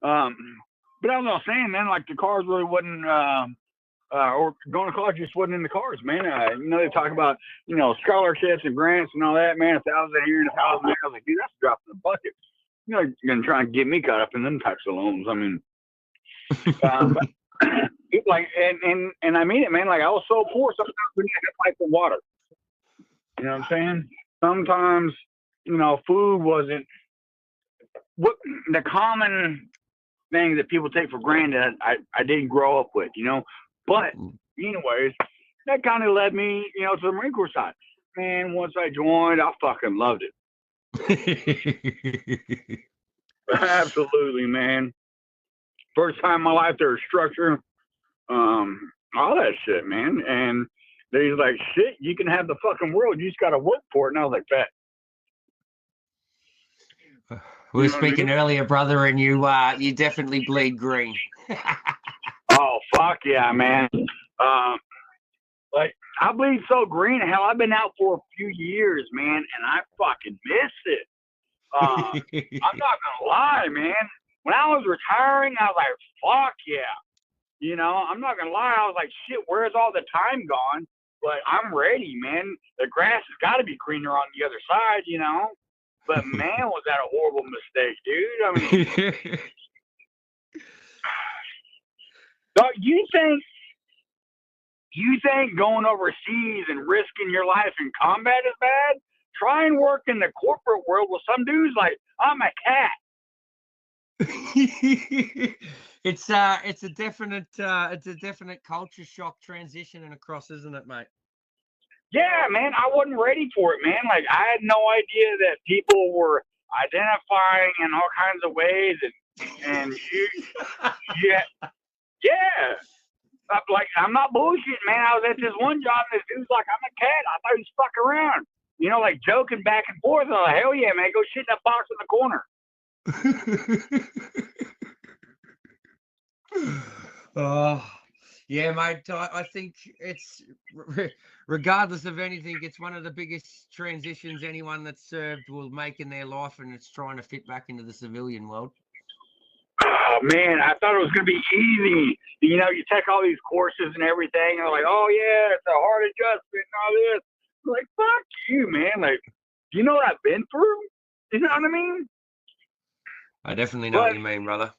Um, but as I was saying, man, like the cars really wasn't, or going to college just wasn't in the cars, man. They talk about, scholarships and grants and all that, man. 1,000 here and 1,000 there. I was like, dude, that's a drop in the bucket. You're gonna try and get me caught up in them types of loans. I mean, but like, and I mean it, man. Like I was so poor, sometimes we need to fight for water. You know what I'm saying? Sometimes, food wasn't what the common thing that people take for granted. I didn't grow up with, But anyways, that kind of led me, to the Marine Corps side. Man, once I joined, I fucking loved it. Absolutely, man. First time in my life there was structure, all that shit, man. And they's like, shit, you can have the fucking world. You just got to work for it. And I was like, that. We were speaking earlier, brother, and you definitely bleed green. Oh, fuck yeah, man. Like, I bleed so green. Hell, I've been out for a few years, man, and I fucking miss it. I'm not going to lie, man. When I was retiring, I was like, fuck yeah. I'm not going to lie. I was like, shit, where's all the time gone? But I'm ready, man. The grass has got to be greener on the other side, But man, was that a horrible mistake, dude. I mean, you think going overseas and risking your life in combat is bad? Try and work in the corporate world with some dudes like, I'm a cat. It's a definite culture shock transition and across, isn't it, mate? Yeah, man, I wasn't ready for it, man. Like I had no idea that people were identifying in all kinds of ways, and yeah. I'm not bullshitting, man. I was at this one job, and this dude's like, I'm a cat. I thought he was fucking around. Like joking back and forth. I'm like, hell yeah, man, go shit in that box in the corner. Oh, yeah, mate. I think it's, regardless of anything, it's one of the biggest transitions anyone that's served will make in their life, and it's trying to fit back into the civilian world. Oh man, I thought it was gonna be easy. You take all these courses and everything, and they're like, oh yeah, it's a hard adjustment and all this. I'm like, fuck you, man. Like, do you know what I've been through? You know what I mean? I definitely know what you mean, brother.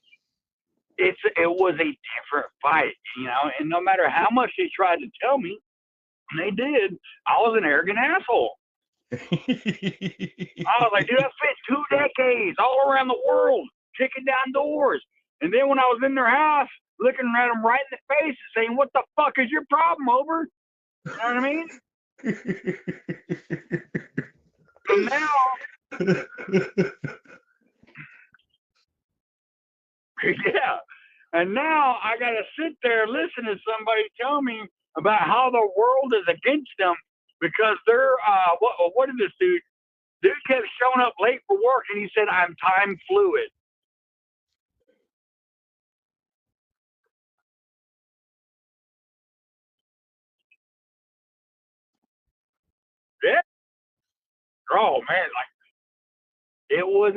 It was a different fight, and no matter how much they tried to tell me, and they did, I was an arrogant asshole. I was like, dude, I spent 2 decades all around the world kicking down doors. And then when I was in their house, looking at them right in the face and saying, what the fuck is your problem, over? You know what I mean? And now, yeah. And now I got to sit there, listen to somebody tell me about how the world is against them because they're, what did this dude? Dude kept showing up late for work and he said, I'm time fluid. Yeah. Oh man, like it was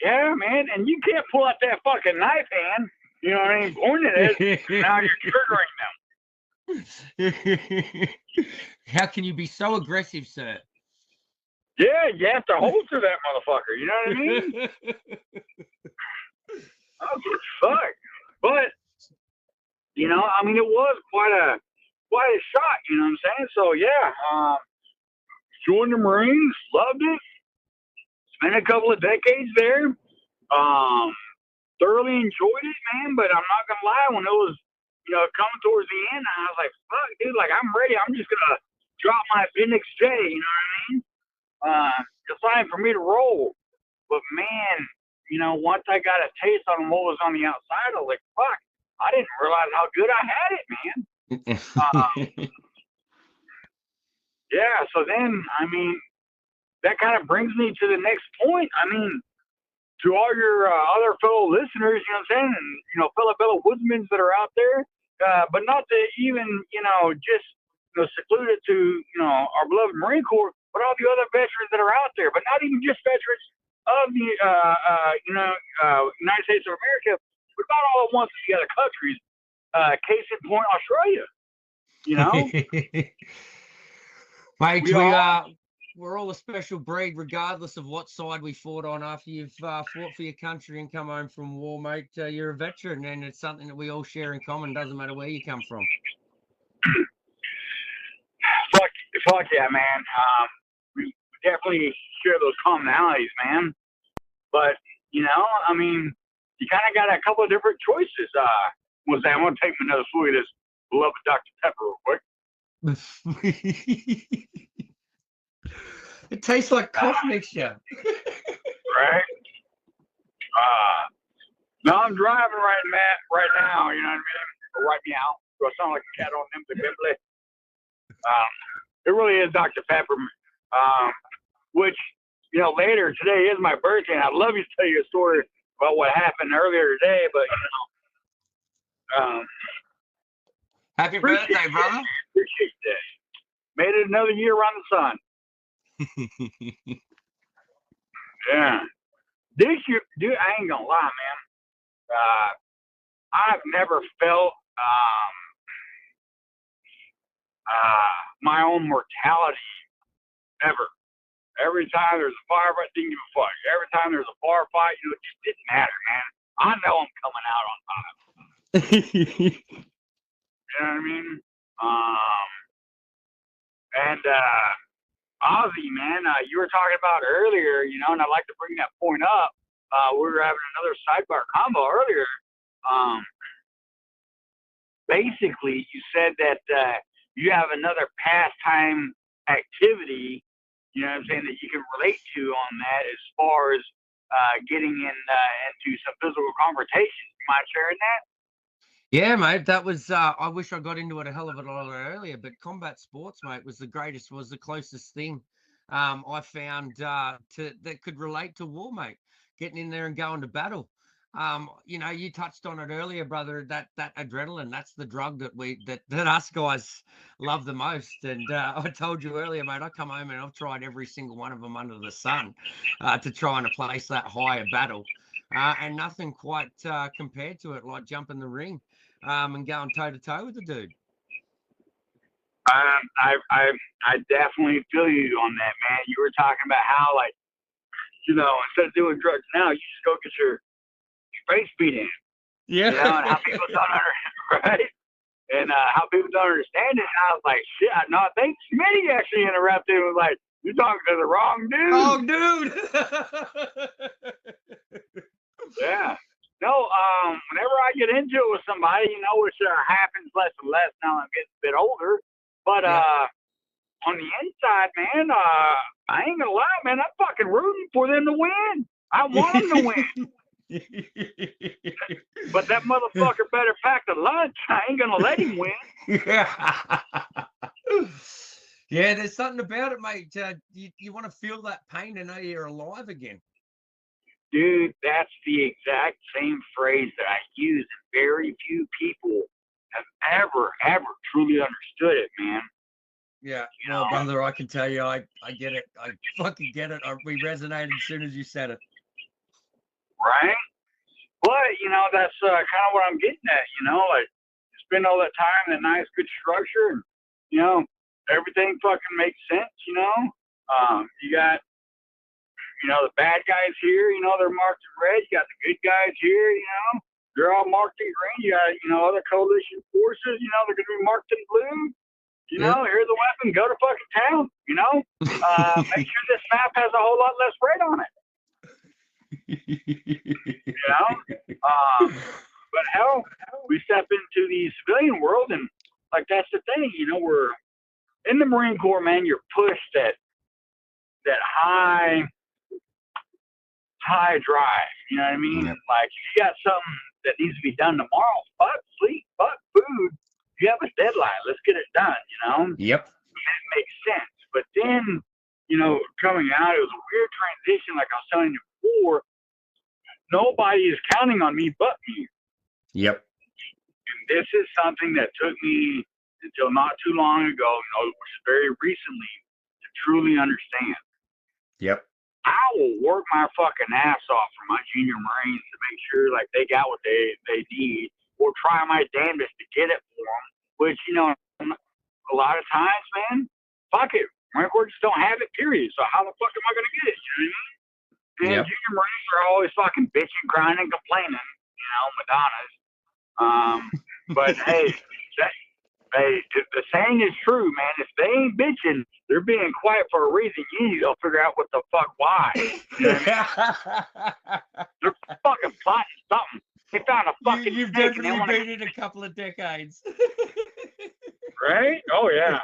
yeah, man, and you can't pull out that fucking knife hand, you know what I mean, point it at, now you're triggering them. How can you be so aggressive, sir? Yeah, you have to holster that motherfucker, you know what I mean? Oh, fuck. But I mean, it was quite a shot, you know what I'm saying? So yeah, joined the Marines, loved it. Spent a couple of decades there. Thoroughly enjoyed it, man. But I'm not gonna lie, when it was, coming towards the end, I was like, fuck, dude, like I'm ready. I'm just gonna drop my appendix J, you know what I mean? It's time for me to roll. But man, once I got a taste on what was on the outside, I was like, fuck, I didn't realize how good I had it, man. Yeah, so then, I mean, that kind of brings me to the next point. I mean, to all your other fellow listeners, you know what I'm saying, and, fellow woodsmen that are out there, but not to even, just, secluded to, our beloved Marine Corps, but all the other veterans that are out there, but not even just veterans of the, United States of America, What about all at once the other countries? Case in point, Australia. You know, Mate, we all. we're all a special breed, regardless of what side we fought on. After you've fought for your country and come home from war, mate, you're a veteran, and it's something that we all share in common. Doesn't matter where you come from. Fuck yeah, man. We definitely share those commonalities, man. But you know, I mean, you kind of got a couple of different choices. Was that? I want to take another swig of this beloved Dr. Pepper real quick. It tastes like cough mixture. Right. No, I'm driving right now. You know what I mean? Right now. Do I sound like a cat on empty Bimbley? It really is Dr. Pepper. Which, you know, later today is my birthday, and I'd love you to tell you a story about what happened earlier today, but you know, Happy birthday, brother. Appreciate that. Made it another year around the sun. Yeah. This year, dude, I ain't gonna lie, man. I've never felt my own mortality ever. Every time there's a firefight, didn't give a fuck. Every time there's a bar fight, you know, it just didn't matter, man. I know I'm coming out on top. You know what I mean? And Ozzy, man, you were talking about earlier, you know, and I'd like to bring that point up. We were having another sidebar combo earlier. Basically, you said that you have another pastime activity, you know what I'm saying, that you can relate to on that as far as getting into some physical confrontations. You mind sharing that? Yeah, mate, that was, I wish I got into it a hell of a lot earlier, but combat sports, mate, was the closest thing I found that could relate to war, mate, getting in there and going to battle. You know, you touched on it earlier, brother, that adrenaline, that's the drug that us guys love the most. And I told you earlier, mate, I come home and I've tried every single one of them under the sun to try and place that higher battle. And nothing quite compared to it, like jumping the ring and going toe to toe with the dude. I definitely feel you on that, man. You were talking about how, like, you know, instead of doing drugs now, you just go get your face beat in. Yeah. You know, and how people don't understand, right? And how people don't understand it. And I was like, shit, no, I think Smitty actually interrupted and was like, you're talking to the wrong dude. Wrong dude. Yeah. No, whenever I get into it with somebody, you know, which happens less and less now I'm getting a bit older. But on the inside, man, I ain't gonna lie, man, I'm fucking rooting for them to win. I want them to win. But that motherfucker better pack the lunch. I ain't gonna let him win. Yeah, there's something about it, mate. You want to feel that pain to know you're alive again. Dude, that's the exact same phrase that I use, and very few people have ever truly understood it, man. Yeah, well, brother, I can tell you, I get it. I fucking get it. We resonated as soon as you said it. Right? But, you know, that's kind of what I'm getting at, you know, like, spend all that time in a nice, good structure, and, you know, everything fucking makes sense, you know? You got, you know, the bad guys here, you know, they're marked in red. You got the good guys here, you know, they're all marked in green. You got, you know, other coalition forces, you know, they're going to be marked in blue. You know, here's the weapon, go to fucking town, you know? Make sure this map has a whole lot less red on it. You know? But hell, we step into the civilian world, and, like, that's the thing, you know, we're in the Marine Corps, man, you're pushed at that high drive, you know what I mean? Yep. Like, if you got something that needs to be done tomorrow, fuck sleep, fuck food, you have a deadline, let's get it done, you know? Yep. That makes sense. But then, you know, coming out, it was a weird transition, like I was telling you before. Nobody is counting on me but me. Yep. And this is something that took me until not too long ago, you know, which is very recently, to truly understand. Yep. I will work my fucking ass off for my junior Marines to make sure like they got what they need, or try my damnedest to get it for them. Which a lot of times, man, fuck it, Marine Corps just don't have it. Period. So how the fuck am I gonna get it? You know what I mean? And Yep. junior Marines are always fucking bitching, crying, and complaining. Madonnas. But hey, the saying is true, man. If they ain't bitching, they're being quiet for a reason. You need to go figure out what the fuck why. You know what I mean? They're fucking plotting something. They found a fucking You've snake definitely been in a couple of decades. Right? Oh yeah.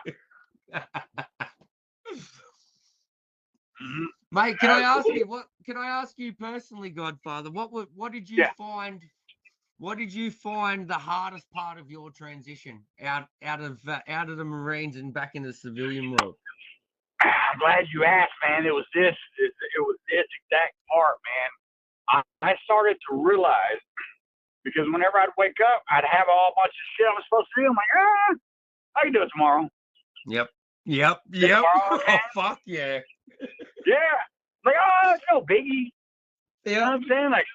Mate, can I ask you what? Can I ask you personally, Godfather? What did you find? What did you find the hardest part of your transition out of the Marines and back into the civilian world? I'm glad you asked, man. It was this exact part, man. I started to realize, because whenever I'd wake up, I'd have a whole bunch of shit I was supposed to do. I'm like, I can do it tomorrow. Yep. Tomorrow, oh fuck yeah. Yeah. Like, it's no biggie. Yeah. You know what I'm saying? Like,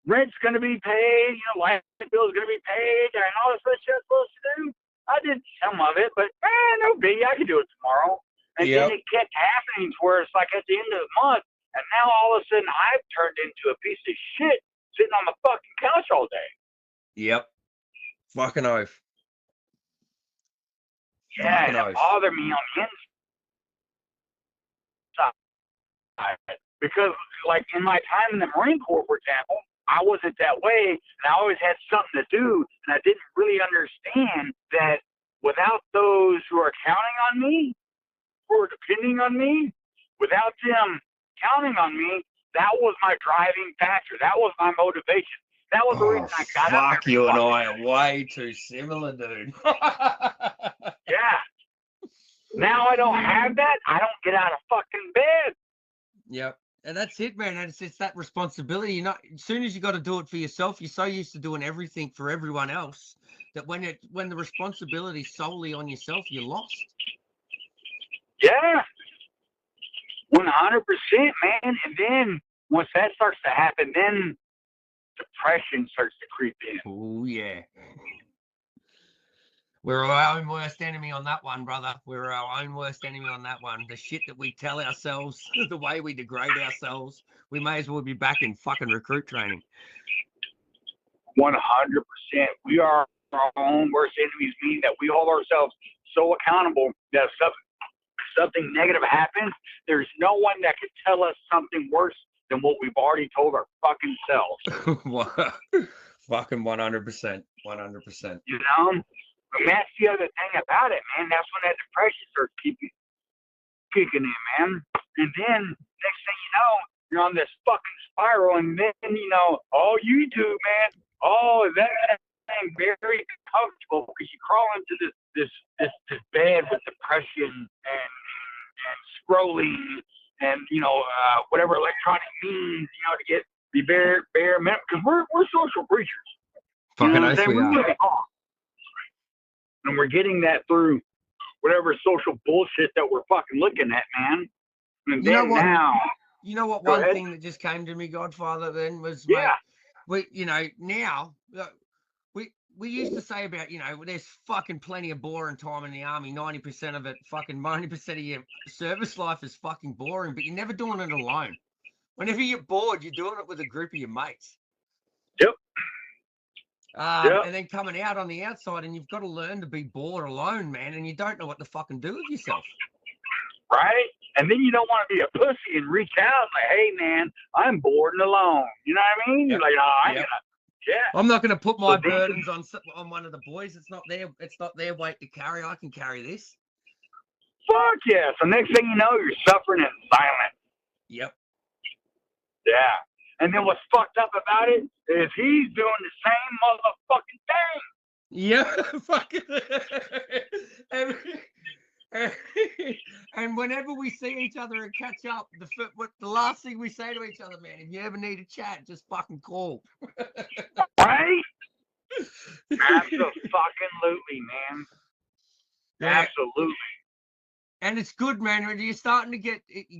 rent's going to be paid, light bill's going to be paid, and all this other shit I'm supposed to do. I did some of it, but no biggie. I can do it tomorrow. And then it kept happening to where it's like at the end of the month, and now all of a sudden I've turned into a piece of shit sitting on the fucking couch all day. Yep. Fucking oath. Yeah, and it bothered me on the inside. Because, like, in my time in the Marine Corps, for example, I wasn't that way, and I always had something to do, and I didn't really understand that without those who are counting on me, who are depending on me, without them counting on me, that was my driving factor. That was my motivation. That was the reason I got up. Fuck, you and I are way too similar, dude. Yeah. Now I don't have that. I don't get out of fucking bed. Yep. And that's it, man. And it's that responsibility. As soon as you got to do it for yourself, you're so used to doing everything for everyone else that when the responsibility's solely on yourself, you're lost. Yeah. 100%, man. And then once that starts to happen, then depression starts to creep in. Oh, yeah. We're our own worst enemy on that one, brother. We're our own worst enemy on that one. The shit that we tell ourselves, the way we degrade ourselves, we may as well be back in fucking recruit training. 100%. We are our own worst enemies, meaning that we hold ourselves so accountable that if something negative happens, there's no one that can tell us something worse than what we've already told our fucking selves. Fucking 100%. 100%. And that's the other thing about it, man. That's when that depression starts kicking in, man. And then next thing you know, you're on this fucking spiral, and then YouTube, man. Oh, that thing very comfortable because you crawl into this bed with depression and scrolling and whatever electronic means, to be bare minimum, because we're social creatures. Fucking nice we are. And we're getting that through whatever social bullshit that we're fucking looking at, man. And then now, one thing that just came to me, Godfather, then was, we used to say about, there's fucking plenty of boring time in the army. 90% of it, fucking 90% of your service life is fucking boring, but you're never doing it alone. Whenever you're bored, you're doing it with a group of your mates. Yep. And then coming out on the outside, and you've got to learn to be bored alone, man, and you don't know what to fucking do with yourself. Right? And then you don't want to be a pussy and reach out like, hey, man, I'm bored and alone. You know what I mean? You're like, I'm not going to put my burdens on one of the boys. It's not their weight to carry. I can carry this. Fuck yeah. So next thing you know, you're suffering in silence. Yep. Yeah. And then what's fucked up about it is he's doing the same motherfucking thing. Yeah, fucking. And whenever we see each other and catch up, the last thing we say to each other, man, if you ever need a chat, just fucking call. Right? Absolutely, man. Yeah. Absolutely. And it's good, man. When you're starting to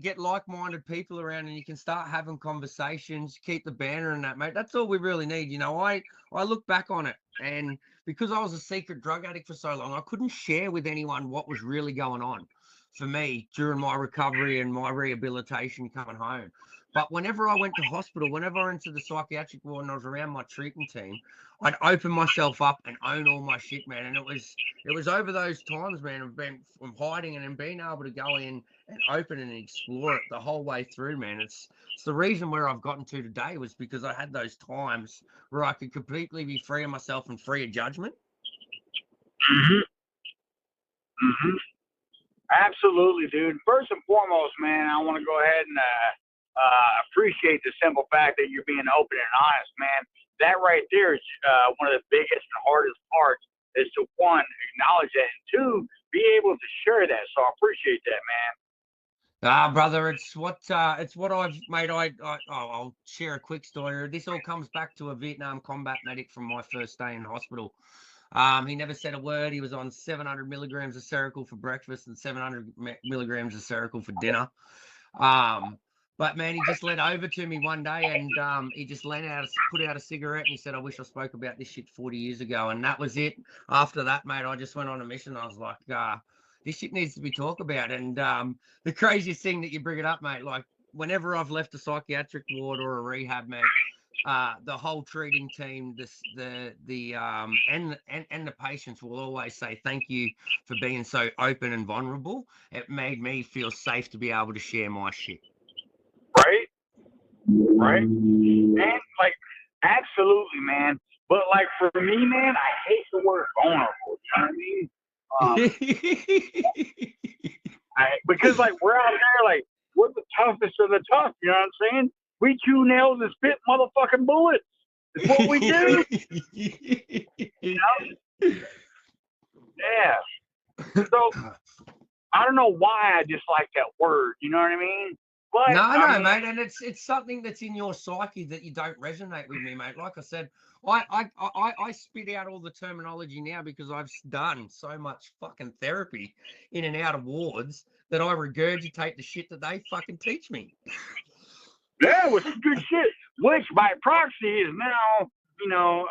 get like-minded people around, and you can start having conversations, keep the banter and that, mate. That's all we really need. You know, I look back on it, and because I was a secret drug addict for so long, I couldn't share with anyone what was really going on for me during my recovery and my rehabilitation coming home. But whenever I went to hospital, whenever I went to the psychiatric ward and I was around my treatment team, I'd open myself up and own all my shit, man. And it was over those times, man, of being from hiding and then being able to go in and open and explore it the whole way through, man. It's the reason where I've gotten to today was because I had those times where I could completely be free of myself and free of judgment. Absolutely, dude. First and foremost, man, I want to go ahead and appreciate the simple fact that you're being open and honest, man. That right there is one of the biggest and hardest parts is to, one, acknowledge that, and two, be able to share that. So I appreciate that, man. Brother, it's what I've made. I'll share a quick story. This all comes back to a Vietnam combat medic from my first day in hospital. He never said a word. He was on 700 milligrams of Seroquel for breakfast and 700 milligrams of Seroquel for dinner. But man, he just led over to me one day, and he just put out a cigarette, and he said, "I wish I spoke about this shit 40 years ago." And that was it. After that, mate, I just went on a mission. I was like, this shit needs to be talked about. And the craziest thing that you bring it up, mate, like whenever I've left a psychiatric ward or a rehab, mate, the whole treating team, and the patients will always say thank you for being so open and vulnerable. It made me feel safe to be able to share my shit. Right? And like, absolutely, man. But like for me, man, I hate the word vulnerable. You know what I mean? Because like we're out there, like we're the toughest of the tough. You know what I'm saying? We chew nails and spit motherfucking bullets. It's what we do. You know? Yeah. So I don't know why I just like that word. You know what I mean? But, no, mate, and it's something that's in your psyche that you don't resonate with me, mate. Like I said, I spit out all the terminology now because I've done so much fucking therapy in and out of wards that I regurgitate the shit that they fucking teach me. Yeah, which is good shit. Which by proxy is now, you know,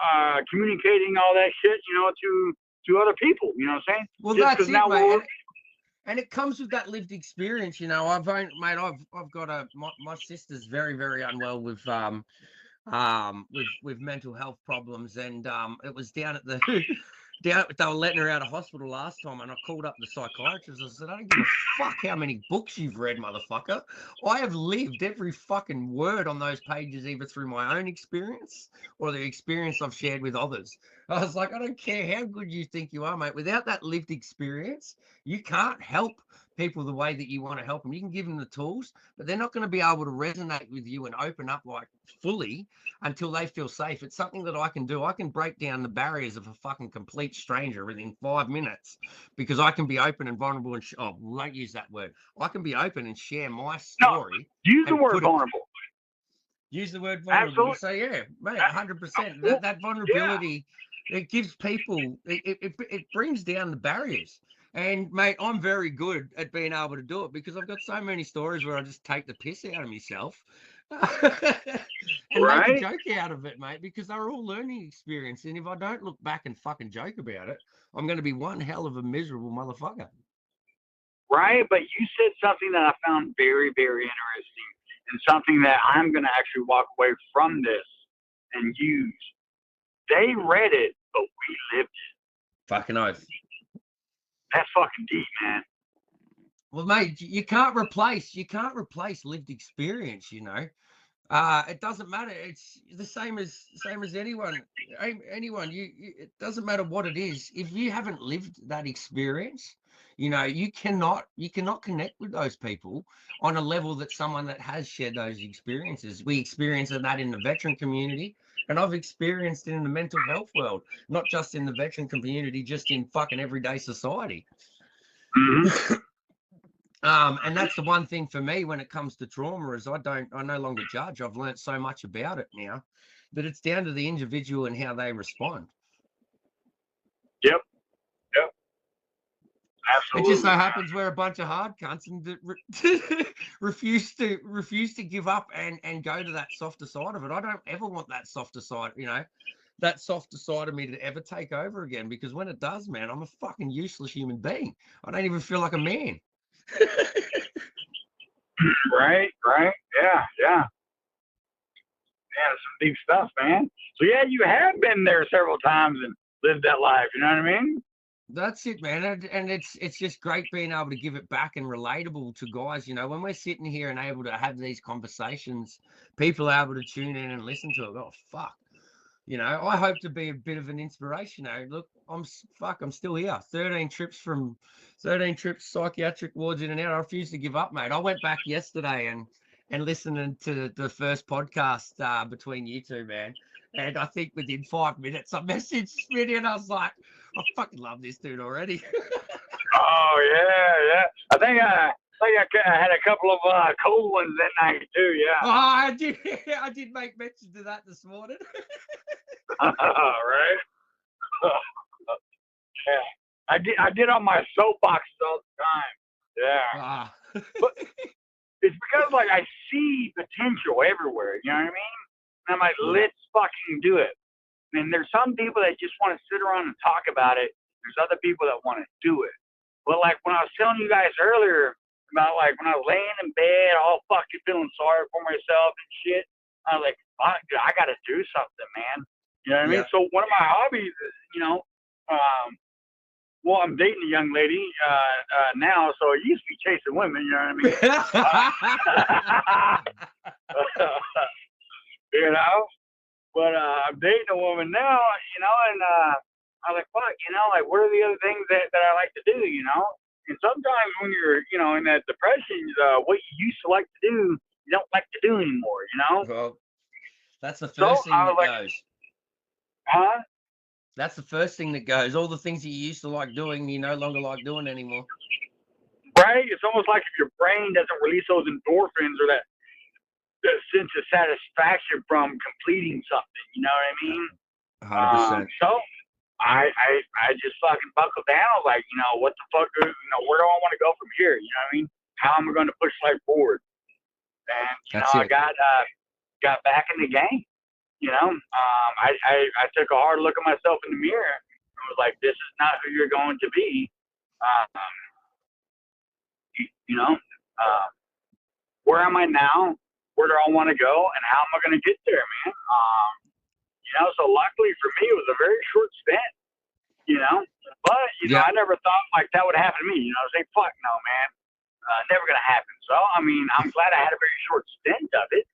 communicating all that shit, you know, to other people. You know what I'm saying? Well, that's it, mate. And it comes with that lived experience, you know. I've got my sister's very, very unwell with mental health problems, and it was down at the they were letting her out of hospital last time, and I called up the psychiatrist. I said, "I don't give a fuck how many books you've read, motherfucker. I have lived every fucking word on those pages, either through my own experience or the experience I've shared with others." I was like, I don't care how good you think you are, mate. Without that lived experience, you can't help people the way that you want to help them. You can give them the tools, but they're not going to be able to resonate with you and open up like fully until they feel safe. It's something that I can do. I can break down the barriers of a fucking complete stranger within 5 minutes because I can be open and vulnerable and don't use that word. I can be open and share my story. No, use the word vulnerable. Use the word vulnerable. Absolutely. So yeah, mate, 100%. That vulnerability, it gives people, it brings down the barriers. And mate, I'm very good at being able to do it because I've got so many stories where I just take the piss out of myself and make a joke out of it, mate, because they're all learning experience. And if I don't look back and fucking joke about it, I'm going to be one hell of a miserable motherfucker. Right, but you said something that I found very, very interesting, and something that I'm going to actually walk away from this and use. They read it, but we lived it. Fucking oath. That's fucking deep, man. Well, mate, you can't replace lived experience, you know. It doesn't matter. It's the same as anyone. It doesn't matter what it is. If you haven't lived that experience, you know, you cannot connect with those people on a level that someone that has shared those experiences. We experience that in the veteran community, and I've experienced it in the mental health world, not just in the veteran community, just in fucking everyday society. Mm-hmm. And that's the one thing for me when it comes to trauma is I no longer judge. I've learned so much about it now that it's down to the individual and how they respond. Yep. It just so Absolutely. happens we're a bunch of hard cunts and refuse to give up and go to that softer side of it. I don't ever want that softer side, that softer side of me to ever take over again, because when it does, man, I'm a fucking useless human being. I don't even feel like a man. Right. Yeah. Yeah, some deep stuff, man. So yeah, you have been there several times and lived that life. You know what I mean? That's it, man. And it's just great being able to give it back and relatable to guys. When we're sitting here and able to have these conversations, people are able to tune in and listen to it. Oh, fuck. I hope to be a bit of an inspiration. Look, I'm still here. 13 trips psychiatric wards in and out. I refuse to give up, mate. I went back yesterday and listening to the first podcast between you two, man. And I think within 5 minutes, I messaged Smitty and I was like, I fucking love this dude already. Oh yeah. I think I had a couple of cold ones that night too. Yeah. Oh, I did. I did make mention to that this morning. Right. Yeah. I did on my soapboxes all the time. Yeah. But it's because like I see potential everywhere. You know what I mean? And I'm like, let's fucking do it. And there's some people that just want to sit around and talk about it. There's other people that want to do it. But like when I was telling you guys earlier about like when I was laying in bed, all fucking feeling sorry for myself and shit, I was like, fuck, dude, I got to do something, man. You know what I mean? So one of my hobbies is, well, I'm dating a young lady now, so I used to be chasing women. You know what I mean? But I'm dating a woman now, and I was like, fuck, like what are the other things that I like to do, And sometimes when you're, in that depression, what you used to like to do, you don't like to do anymore, Well, that's the first thing that goes. Huh? That's the first thing that goes. All the things that you used to like doing, you no longer like doing anymore. Right? It's almost like if your brain doesn't release those endorphins or that sense of satisfaction from completing something. You know what I mean? 100%. So I just fucking buckled down. I was like, what the fuck? Where do I want to go from here? You know what I mean? How am I going to push life forward? And I got back in the game. I took a hard look at myself in the mirror and was like, this is not who you're going to be. Where am I now? Where do I want to go? And how am I going to get there, man? So luckily for me, it was a very short stint, but, I never thought like that would happen to me. I was like, fuck no, man. Never going to happen. So, I mean, I'm glad I had a very short stint of it.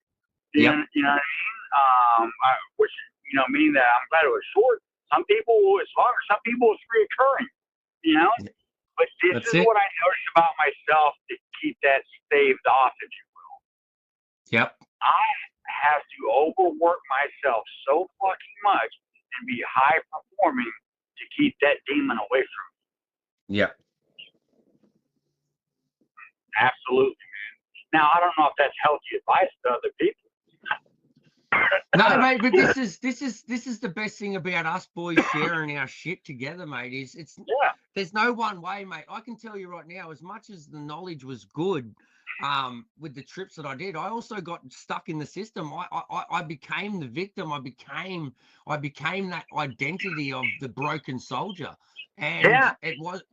You know what I mean? Which, meaning that I'm glad it was short. Some people it's longer. Some people it's reoccurring, But this is what I noticed about myself to keep that staved off, if you will. Yep. I have to overwork myself so fucking much and be high performing to keep that demon away from me. Yep. Absolutely, man. Now I don't know if that's healthy advice to other people. No, mate, but this is the best thing about us boys sharing our shit together, mate. There's no one way, mate. I can tell you right now, as much as the knowledge was good, with the trips that I did, I also got stuck in the system. I became the victim. I became that identity of the broken soldier, and it was,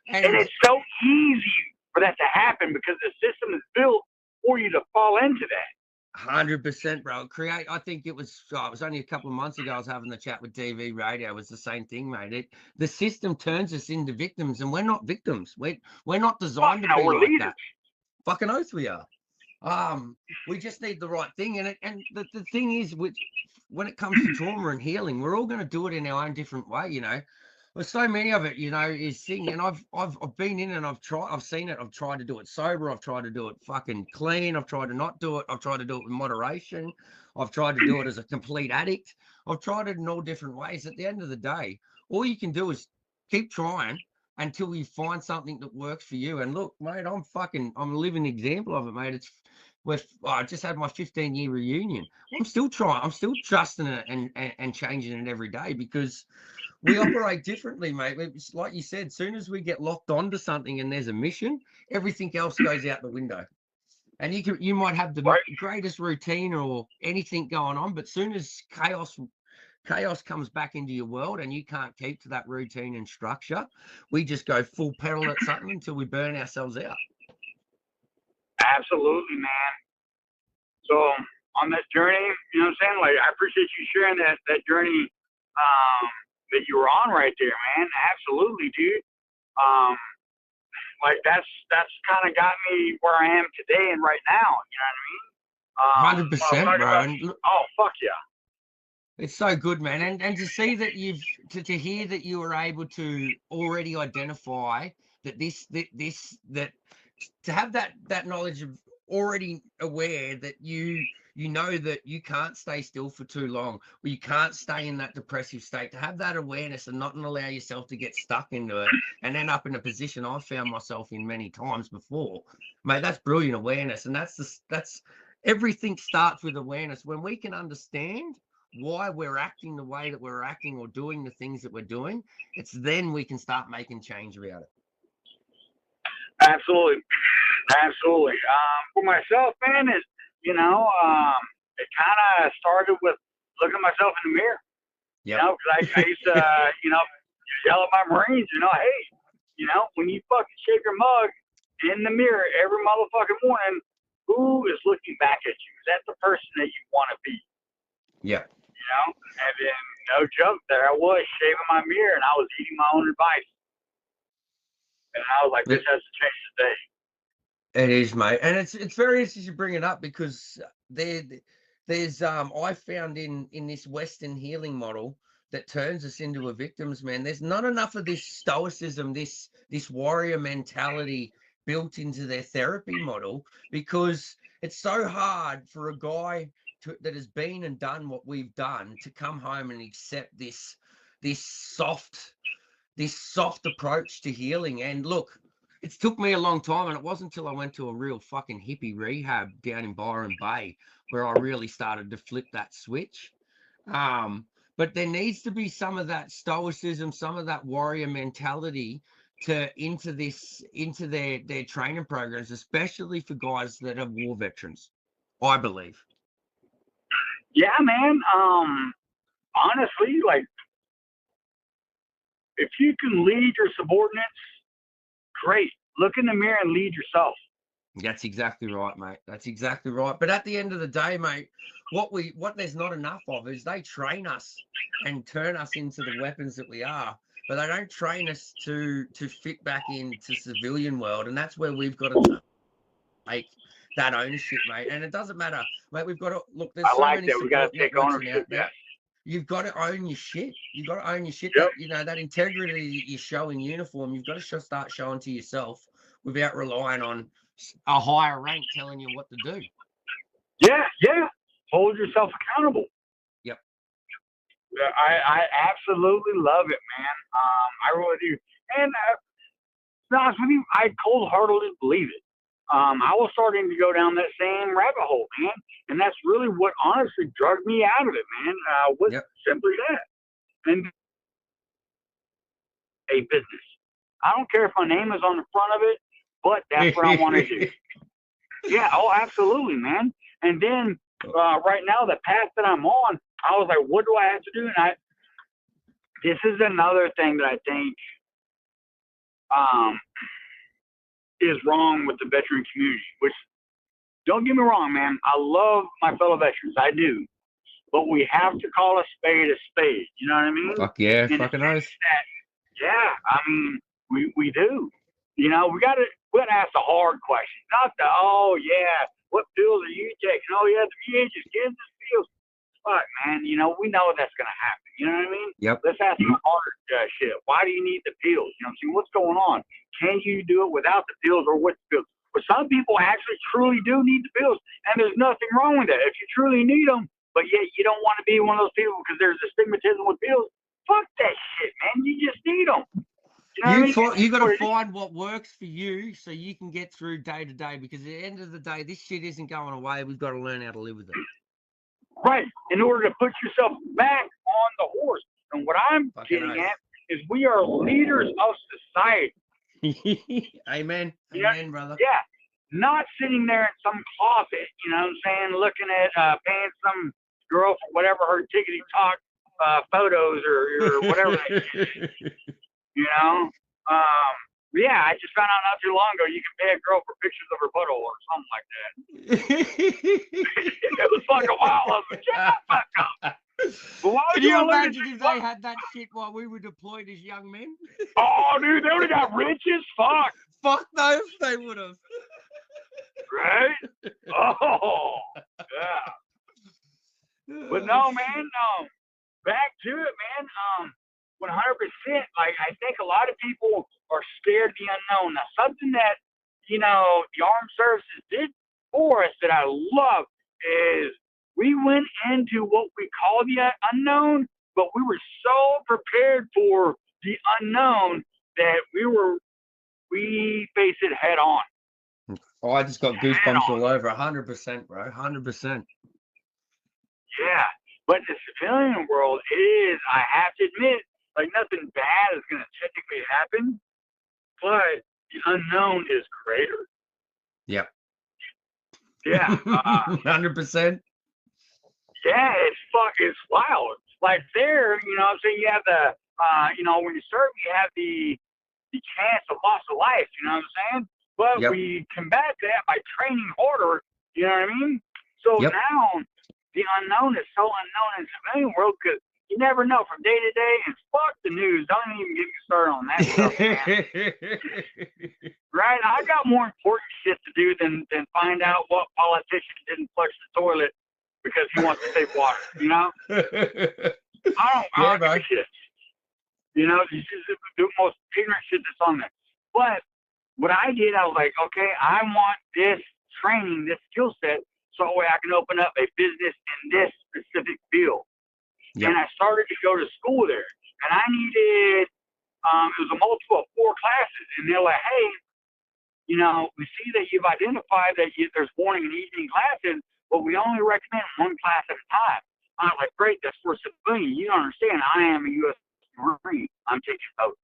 and it's so easy for that to happen because the system is built for you to fall into that. 100%, bro. I think it was only a couple of months ago I was having the chat with DV Radio. It was the same thing, mate. The system turns us into victims, and we're not victims. We're not designed to be like that. Fucking oath we are. We just need the right thing, and the thing is, when it comes to trauma and healing, we're all going to do it in our own different way. There's so many of it, is thing, and I've been in and I've seen it. I've tried to do it sober. I've tried to do it fucking clean. I've tried to not do it. I've tried to do it with moderation. I've tried to do it as a complete addict. I've tried it in all different ways. At the end of the day, all you can do is keep trying until you find something that works for you. And look, mate, I'm a living example of it, mate. I just had my 15-year reunion. I'm still trying. I'm still trusting it and changing it every day, because we operate differently, mate. It's like you said, as soon as we get locked onto something and there's a mission, everything else goes out the window. And you might have the greatest routine or anything going on, but soon as chaos comes back into your world and you can't keep to that routine and structure, we just go full pedal at something until we burn ourselves out. Absolutely, man. So on that journey, you know what I'm saying? Like, I appreciate you sharing that journey that you were on right there, man. Absolutely, dude. Like that's kind of got me where I am today and right now. You know what I mean? 100%, bro. Oh, fuck yeah. It's so good, man. And to see that to hear that you were able to already identify that that to have that knowledge of already aware that you know that you can't stay still for too long, or you can't stay in that depressive state, to have that awareness and not allow yourself to get stuck into it and end up in a position I've found myself in many times before, mate. That's brilliant awareness. And that's everything starts with awareness. When we can understand why we're acting the way that we're acting or doing the things that we're doing, it's then we can start making change about it. Absolutely. For myself, man, it kind of started with looking at myself in the mirror. Yep. You know, because I used to, yell at my Marines, hey, when you fucking shake your mug in the mirror every motherfucking morning, who is looking back at you? Is that the person that you want to be? Yeah. And then, no joke, there I was shaving my mirror and I was eating my own advice. And I was like, this has to change today. It is, mate. And it's very interesting to bring it up because there's I found in this Western healing model that turns us into a victims, man, there's not enough of this stoicism, this warrior mentality built into their therapy model, because it's so hard for a guy that has been and done what we've done to come home and accept this soft approach to healing. And look, it took me a long time, and it wasn't until I went to a real fucking hippie rehab down in Byron Bay where I really started to flip that switch. But there needs to be some of that stoicism, some of that warrior mentality into their training programs, especially for guys that are war veterans, I believe. Yeah, man. Honestly, like, if you can lead your subordinates, great. Look in the mirror and lead yourself. That's exactly right, mate. That's exactly right. But at the end of the day, mate, what there's not enough of is they train us and turn us into the weapons that we are, but they don't train us to fit back into civilian world. And that's where we've got to take that ownership, mate. And it doesn't matter, mate. We've got to look. There's so many we got to take ownership. Yeah. You've got to own your shit. You've got to own your shit. Yep. That integrity that you show in uniform, you've got to start showing to yourself without relying on a higher rank telling you what to do. Yeah. Hold yourself accountable. Yep. I absolutely love it, man. I really do. And to be honest with you, I cold-heartedly believe it. I was starting to go down that same rabbit hole, man. And that's really what honestly drug me out of it, man. Was simply that. And a business. I don't care if my name is on the front of it, but that's what I want to do. Yeah, absolutely, man. And then right now, the path that I'm on, I was like, what do I have to do? And this is another thing that I think is wrong with the veteran community, which, don't get me wrong, man, I love my fellow veterans, I do, but we have to call a spade. You know what I mean? Fuck yeah, and fucking nice. Yeah, I mean, we do. We gotta ask the hard questions, not the what pills are you taking? Oh yeah, the VA just gives us pills. Fuck, man, we know that's gonna happen. You know what I mean? Yep. Let's ask the hard shit. Why do you need the pills? You know what I'm saying? What's going on? Can you do it without the pills or with the pills? But some people actually truly do need the pills, and there's nothing wrong with that. If you truly need them, but yet you don't want to be one of those people because there's a stigmatism with pills, fuck that shit, man. You just need them. You got to find what works for you so you can get through day to day, because at the end of the day, this shit isn't going away. We've got to learn how to live with it. Right. In order to put yourself back on the horse. And what I I'm getting at is we are leaders of society. Amen. You know? Amen, brother. Yeah. Not sitting there in some closet, you know what I'm saying, looking at paying some girl for whatever her tickety talk photos or whatever they get, you know. Yeah, I just found out not too long ago you can pay a girl for pictures of her butthole or something like that. It was fucking wild. I was like, shut the fuck up. But why Can you imagine if they had that shit while we were deployed as young men? Oh, dude, they would have got rich as fuck. Fuck no, if they would have. Right? Oh, yeah. But no, man, back to it, man. 100%. Like, I think a lot of people are scared of the unknown. Now, something that, you know, the armed services did for us that I love is we went into what we call the unknown, but we were so prepared for the unknown that we faced it head on. Oh, I just got goosebumps all over. 100%, bro. 100%. Yeah. But in the civilian world, it is, I have to admit, like nothing bad is going to technically happen, but the unknown is greater. Yep. Yeah. 100%. Yeah, it's wild. Like there, you know what I'm saying, you have the, you know, when you serve, you have the chance of loss of life, you know what I'm saying? But we combat that by training harder, you know what I mean? So now the unknown is so unknown in the civilian world because you never know from day to day. And fuck the news. Don't even get me started on that stuff, man. Right? I got more important shit to do than find out what politician didn't flush the toilet because he wants to save water, you know? I don't give a shit. You know, it's just the most ignorant shit that's on there. But what I did, I was like, okay, I want this training, this skill set, so that way I can open up a business in this specific field. And I started to go to school there. And I needed, it was a multiple of 4 classes. And they're like, hey, you know, we see that you've identified that there's morning and evening classes, but we only recommend 1 class at a time. I was like, great, that's for civilian. You don't understand. I am a U.S. Marine. I'm taking notes.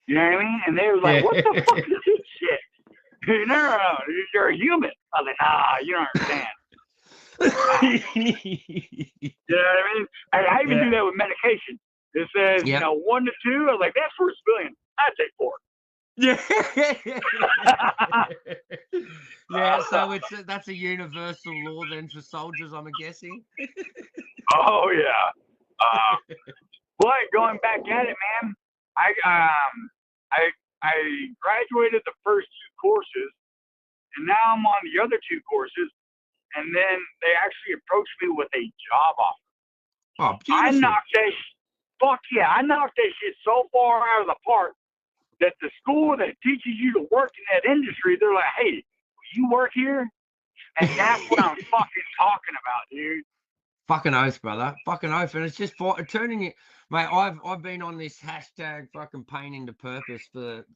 You know what I mean? And they were like, what the fuck is this shit? No, you're a human. I was like, nah, you don't understand. You know what I mean? I even do that with medication. It says, you know, 1 to 2. I was like, that's for a civilian. I take 4. Yeah, so that's a universal law then for soldiers, I'm guessing. Oh yeah. But going back at it, man, I graduated the first 2 courses, and now I'm on the other 2 courses, and then they actually approached me with a job offer. Oh, beautiful. I knocked that shit so far out of the park that the school that teaches you to work in that industry, they're like, hey, you work here? And that's what I'm fucking talking about, dude. Fucking oath, brother. Fucking oath. And it's just turning it, mate. I've been on this hashtag fucking painting the purpose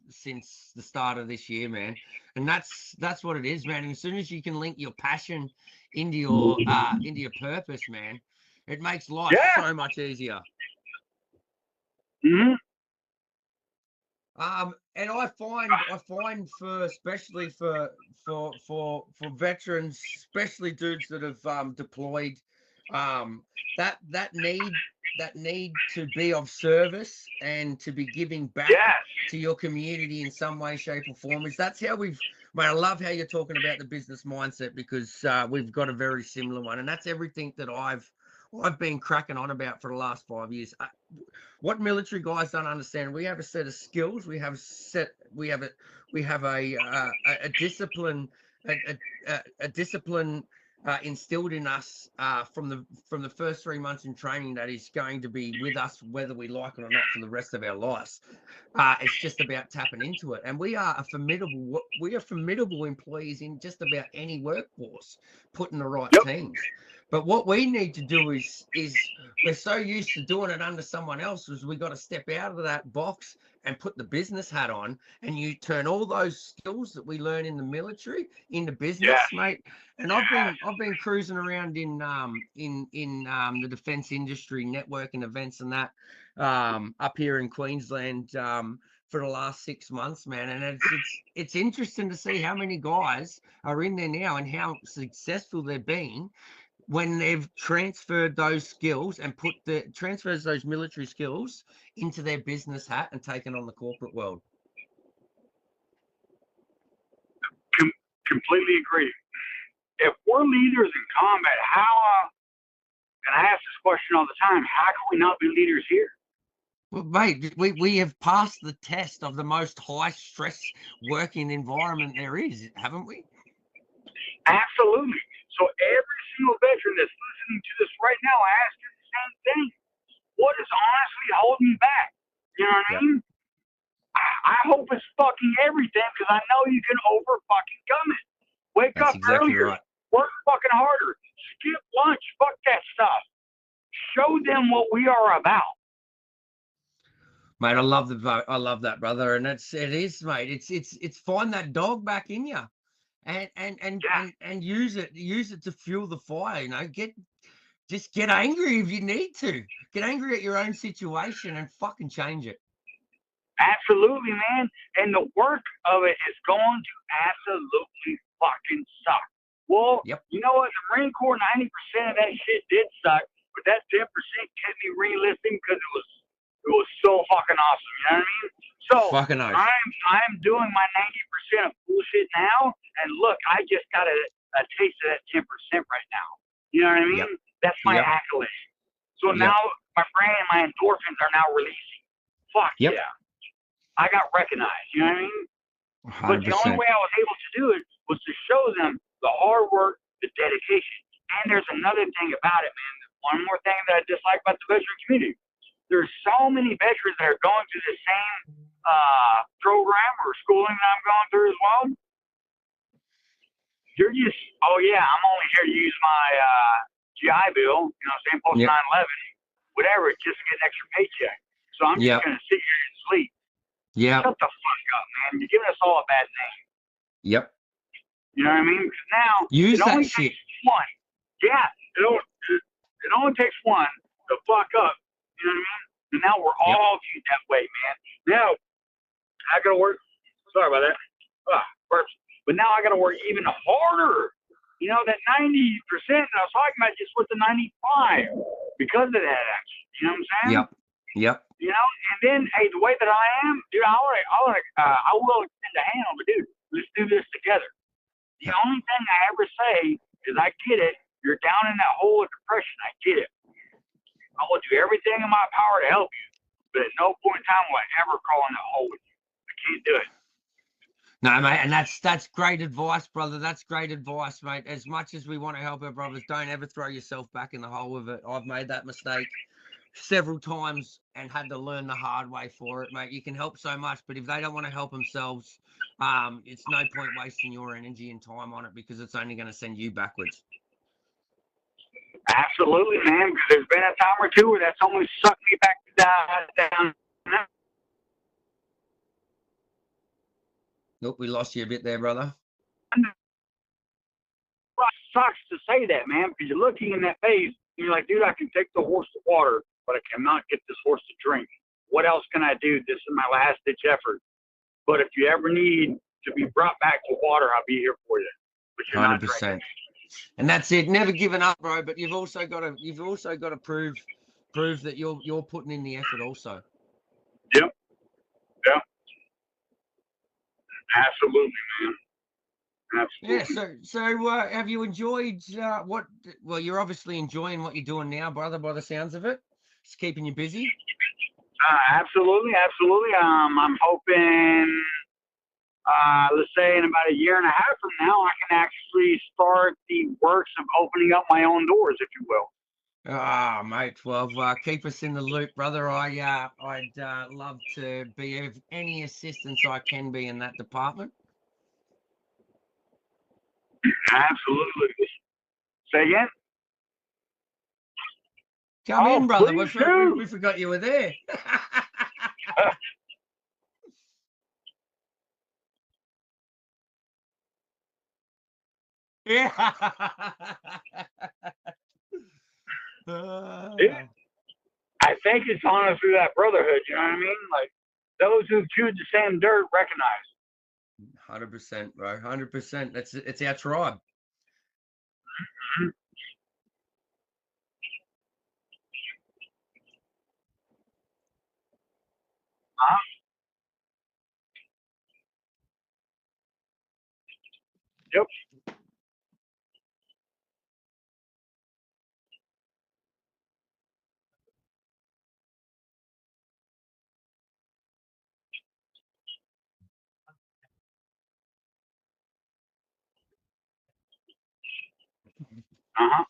since the start of this year, man. And that's what it is, man. And as soon as you can link your passion into your purpose, man, it makes life so much easier. Mm-hmm. And I find especially for veterans, especially dudes that have deployed, that need to be of service and to be giving back to your community in some way, shape, or form. That's how mate, I love how you're talking about the business mindset, because we've got a very similar one, and that's everything that I've been cracking on about for the last 5 years. What military guys don't understand, we have a set of skills, we have a discipline, a discipline instilled in us from the first 3 months in training that is going to be with us whether we like it or not for the rest of our lives. It's just about tapping into it, and we are formidable employees in just about any workforce, put in the right teams. But what we need to do is we're so used to doing it under someone else, is we got to step out of that box and put the business hat on, and you turn all those skills that we learn in the military into business, mate. And I've been cruising around in the defense industry, networking events and that up here in Queensland for the last 6 months, man. And it's interesting to see how many guys are in there now and how successful they've been when they've transferred those skills and transfers those military skills into their business hat and taken on the corporate world. Completely agree. If we're leaders in combat, how, and I ask this question all the time, how can we not be leaders here? Well, mate, we have passed the test of the most high stress working environment there is, haven't we? Absolutely. So every single veteran that's listening to this right now, I ask you the same thing. What is honestly holding you back? You know what I mean? I hope it's fucking everything, because I know you can over fucking come it. Wake up earlier. Right. Work fucking harder. Skip lunch. Fuck that stuff. Show them what we are about. Mate, I love that, brother. And it is, mate. It's find that dog back in you. And use it to fuel the fire. You know, just get angry if you need to. Get angry at your own situation and fucking change it. Absolutely, man. And the work of it is going to absolutely fucking suck. Well, You know what? The Marine Corps, 90% of that shit did suck, but that 10% kept me re-listening because it was so fucking awesome. You know what I mean? So fucking nice. I'm doing my 90% of bullshit now, and look, I just got a taste of that 10% right now. You know what I mean? That's my accolade. So now my brain and my endorphins are now releasing. Fuck yeah. I got recognized. You know what I mean? 100%. But the only way I was able to do it was to show them the hard work, the dedication. And there's another thing about it, man. One more thing that I dislike about the veteran community. There's so many veterans that are going through the same program or schooling that I'm going through as well. You're just, oh yeah, I'm only here to use my GI Bill, you know, same post 9/11, whatever, just to get an extra paycheck. So I'm just going to sit here and sleep. Shut the fuck up, man. You're giving us all a bad name. You know what I mean? Because now it only takes one. Yeah, it only takes one to fuck up. You know what I mean? And now we're all viewed that way, man. Now I got to work. Sorry about that. But now I got to work even harder. You know, that 90% that I was talking about just with the 95 because of that action. You know what I'm saying? You know, and then, hey, the way that I am, dude, I will extend a hand, but dude, let's do this together. The only thing I ever say is, I get it. You're down in that hole of depression. I get it. I will do everything in my power to help you, but at no point in time will I ever crawl in that hole with you. I can't do it. No, mate, and that's great advice, brother. That's great advice, mate. As much as we want to help our brothers, don't ever throw yourself back in the hole with it. I've made that mistake several times and had to learn the hard way for it, mate. You can help so much, but if they don't want to help themselves, it's no point wasting your energy and time on it, because it's only going to send you backwards. Absolutely, man, because there's been a time or two where that's only sucked me back down. Nope, we lost you a bit there, brother. It sucks to say that, man, because you're looking in that phase and you're like, dude, I can take the horse to water, but I cannot get this horse to drink. What else can I do? This is my last ditch effort. But if you ever need to be brought back to water, I'll be here for you. But you're 100%. And that's it. Never giving up, bro. But you've also got to prove that you're putting in the effort also. Yep. Absolutely, man. Absolutely. Yeah. So have you enjoyed what? Well, you're obviously enjoying what you're doing now, brother. By the sounds of it, it's keeping you busy. Absolutely. I'm hoping, let's say in about a year and a half from now, I can actually start the works of opening up my own doors, if you will. Mate, well, keep us in the loop, brother. I'd love to be of any assistance I can be in that department. Absolutely. Say again? Come in, brother. Please We forgot you were there. Yeah. I think it's honestly that brotherhood. You know what I mean? Like those who chewed the same dirt recognize. 100%, bro. 100%. It's our tribe. Mm-hmm. Yep. Uh-huh.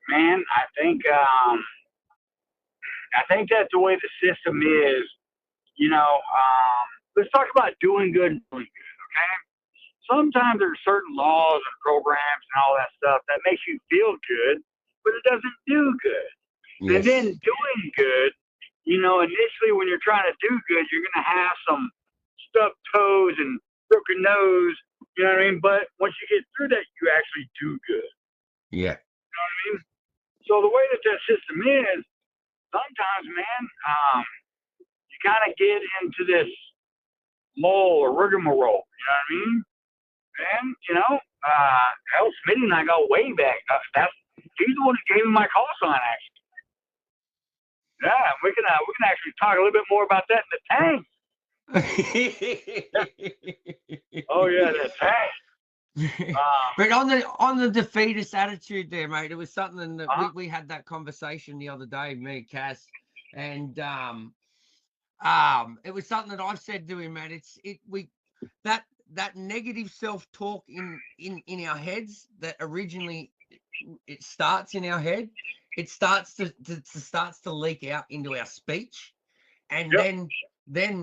Man, I think that's the way the system is. You know, let's talk about doing good and doing good, okay? Sometimes there's certain laws and programs and all that stuff that makes you feel good, but it doesn't do good. And Yes. then doing good, you know, initially when you're trying to do good, you're going to have some stubbed toes and broken nose, you know what I mean? But once you get through that, you actually do good. Yeah. You know what I mean? So the way that system is, sometimes, man, you kind of get into this lull or rigmarole. You know what I mean? And you know, hell, Smitty and I go way back. He's the one who gave me my call sign, actually. Yeah, we can actually talk a little bit more about that in the tank. Oh yeah, the tank. But on the defeatist attitude there, mate, it was something that we had that conversation the other day, me and Cass, and it was something that I've said to him, man. That negative self-talk in our heads that originally it starts in our head, it starts to leak out into our speech, and Yep. then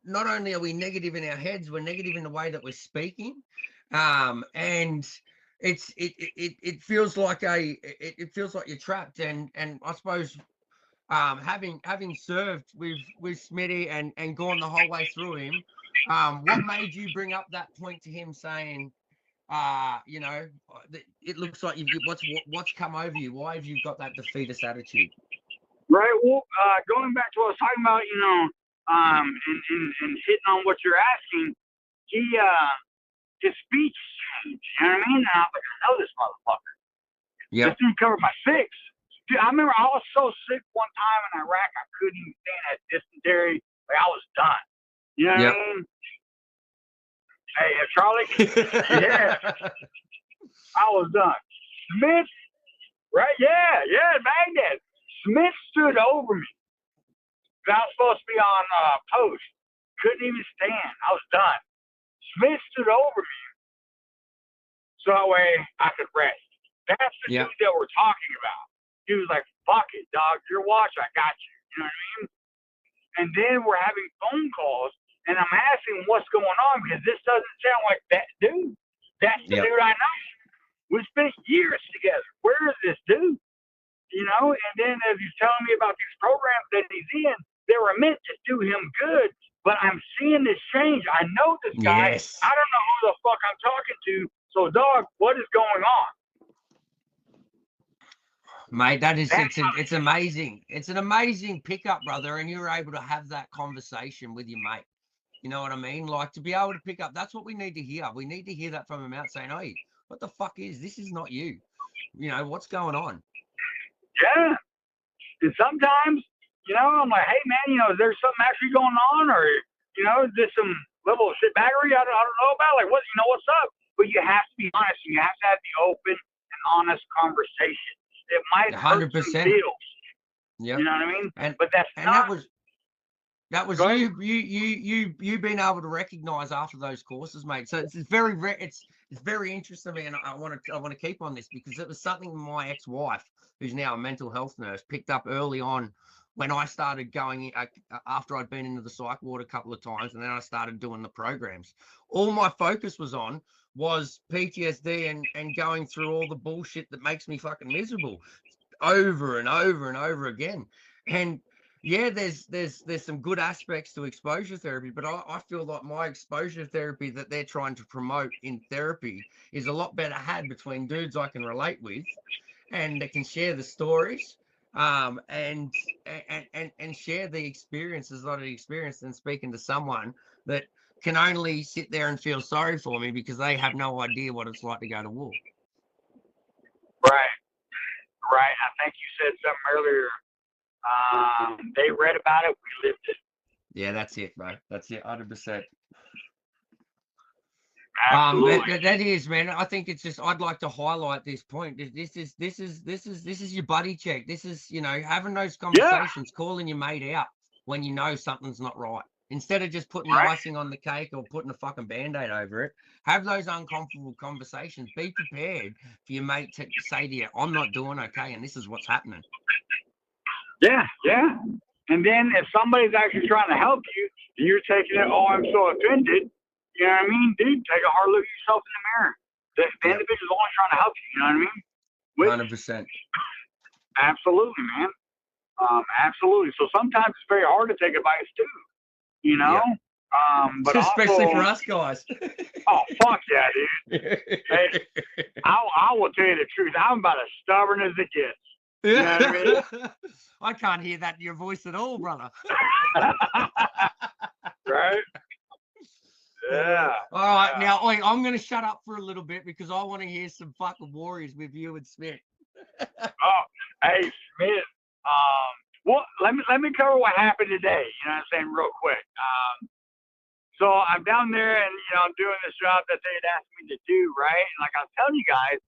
not only are we negative in our heads, we're negative in the way that we're speaking, and it feels like it feels like you're trapped, and I suppose having served with Smitty and gone the whole way through him, what made you bring up that point to him, saying, you know, it looks like what's come over you? Why have you got that defeatist attitude? Right. Well, going back to what I was talking about, you know, and hitting on what you're asking, his speech changed. You know what I mean? And I was like, I know this motherfucker. Yeah. This didn't cover my six. Dude, I remember I was so sick one time in Iraq, I couldn't even stand that dysentery. Like I was done. You know what I mean? Hey, Charlie. Yeah. I was done. Smith, right? Yeah, Baghdad. Smith stood over me. I was supposed to be on post. Couldn't even stand. I was done. Smith stood over me so that way I could rest. That's the dude that we're talking about. He was like, fuck it, dog. Your watch, I got you. You know what I mean? And then we're having phone calls, and I'm asking what's going on because this doesn't sound like that dude. That's the dude I know. We spent years together. Where is this dude? You know, and then as he's telling me about these programs that he's in, they were meant to do him good, but I'm seeing this change. I know this guy. Yes. I don't know who the fuck I'm talking to. So, dog, what is going on? Mate, it's amazing. It's an amazing pickup, brother, and you're able to have that conversation with your mate. You know what I mean? Like, to be able to pick up, that's what we need to hear. We need to hear that from him out saying, hey, what the fuck is this? Is not you. You know, what's going on? Yeah. And sometimes, you know, I'm like, hey, man, you know, is there something actually going on? Or, you know, is this some level of shitbaggery I don't know about? Like, what, you know, what's up? But you have to be honest. And you have to have the open and honest conversation. It might 100%. Hurt some feels. Yeah. You know what I mean? But that was you being able to recognize after those courses, mate. So it's very interesting to me, and I want to keep on this because it was something my ex-wife, who's now a mental health nurse, picked up early on when I started going after I'd been into the psych ward a couple of times, and then I started doing the programs. All my focus was on was PTSD and going through all the bullshit that makes me fucking miserable over and over and over again. And yeah, there's some good aspects to exposure therapy, but I feel like my exposure therapy that they're trying to promote in therapy is a lot better had between dudes I can relate with and that can share the stories, and share the experiences that I experienced, and speaking to someone that can only sit there and feel sorry for me because they have no idea what it's like to go to war. Right. I think you said something earlier. They read about it, we lived it. Yeah, that's it, bro. That's it, 100%. Absolutely. That is, man. I think it's just, I'd like to highlight this point. This is your buddy check. This is, having those conversations, calling your mate out when you know something's not right. Instead of just putting the icing on the cake or putting a fucking Band-Aid over it, have those uncomfortable conversations. Be prepared for your mate to say to you, I'm not doing okay, and this is what's happening. Yeah. And then if somebody's actually trying to help you, and you're taking it, oh, I'm so offended, you know what I mean? Dude, take a hard look at yourself in the mirror. The individual's only trying to help you, you know what I mean? 100%. Absolutely, man. Absolutely. So sometimes it's very hard to take advice too, you know? Yeah. But especially also, for us guys. Oh, fuck yeah, dude. Hey, I will tell you the truth. I'm about as stubborn as it gets. You know what I mean? I can't hear that in your voice at all, brother. Right? Yeah. All right, now I'm going to shut up for a little bit because I want to hear some fucking warriors with you and Smith. Oh, hey, Smith. Well, let me cover what happened today. You know what I'm saying, real quick. So I'm down there and I'm doing this job that they had asked me to do, right? And like I was telling you guys,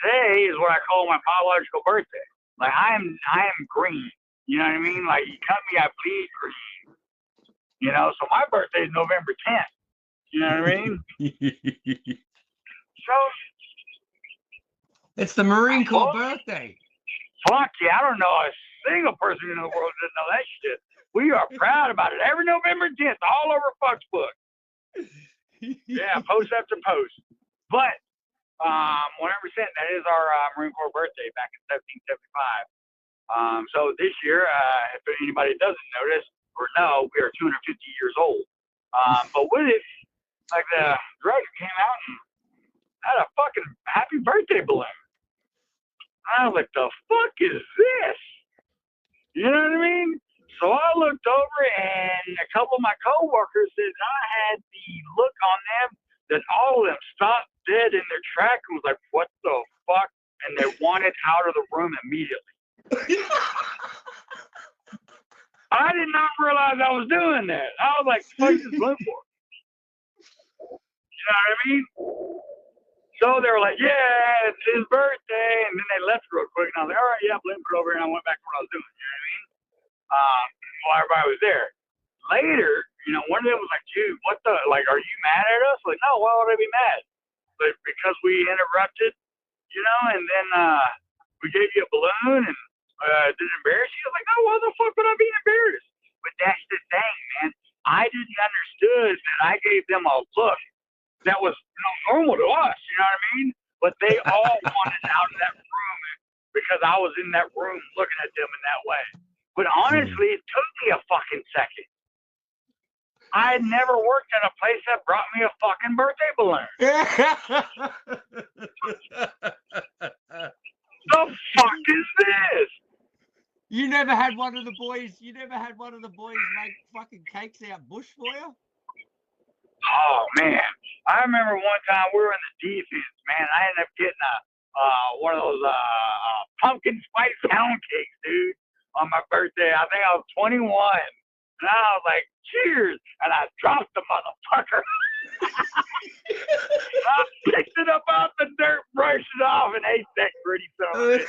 today is what I call my biological birthday. Like I am green. You know what I mean? Like you cut me, I bleed green. So my birthday is November 10th. You know what I mean? So it's the Marine Corps birthday. Fuck yeah, I don't know a single person in the world that doesn't know that shit. We are proud about it. Every November 10th, all over Foxbook. Yeah, post after post. But 100%, that is our Marine Corps birthday back in 1775. So this year, if anybody doesn't notice or know, we are 250 years old. But with it, like the director came out and had a fucking happy birthday balloon. I was like, the fuck is this? You know what I mean? So I looked over and a couple of my coworkers said I had the look on them that all of them stopped dead in their track and was like, what the fuck? And they wanted out of the room immediately. I did not realize I was doing that. I was like, fuck this balloon for? You know what I mean? So they were like, yeah, it's his birthday. And then they left real quick. And I was like, all right, yeah, balloon put over here. And I went back to what I was doing. You know what I mean? While everybody was there. Later, one of them was like, dude, what the, like, are you mad at us? Like, no, why would I be mad? But because we interrupted, and then we gave you a balloon and did it embarrass you? I was like, no, why the fuck would I be embarrassed? But that's the thing, man. I didn't understand that I gave them a look that was normal to us, you know what I mean? But they all wanted out of that room because I was in that room looking at them in that way. But honestly, it took me a fucking second. I had never worked at a place that brought me a fucking birthday balloon. The fuck is this? You never had one of the boys make fucking cakes out bush for you? Oh man, I remember one time we were in the defense, man. I ended up getting one of those pumpkin spice pound cakes, dude, on my birthday. I think I was 21, and I was like, "Cheers!" and I dropped the motherfucker. I picked it up out the dirt, brushed it off, and ate that gritty son.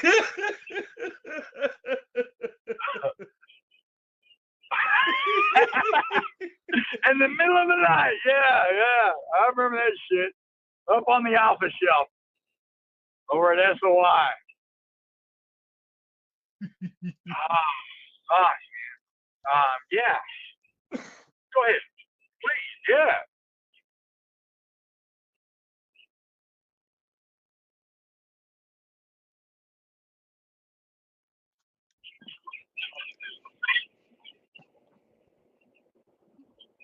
In the middle of the night, yeah. I remember that shit. Up on the alpha shelf over at SOI. Oh, Yeah. Go ahead, please. Yeah.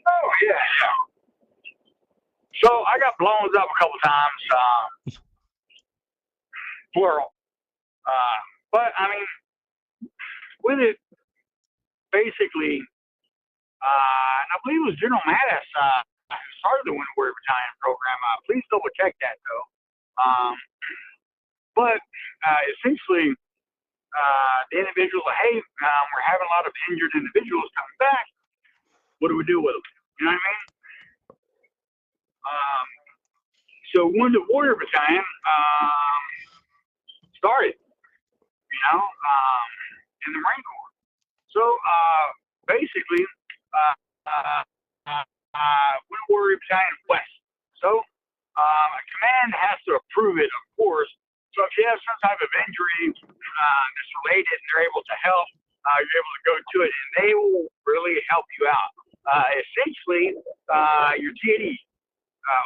Oh yeah. So I got blown up a couple times, plural. But I mean, with it, basically, and I believe it was General Mattis who started the Winter Warrior Battalion program. Please double check that though. But essentially, the individuals are, hey, we're having a lot of injured individuals coming back. What do we do with them? You know what I mean? So Wounded Warrior Battalion started, in the Marine Corps. So basically, Wounded Warrior Battalion West. So a command has to approve it, of course. So if you have some type of injury that's related and they're able to help, you're able to go to it, and they will really help you out. Essentially, your TAD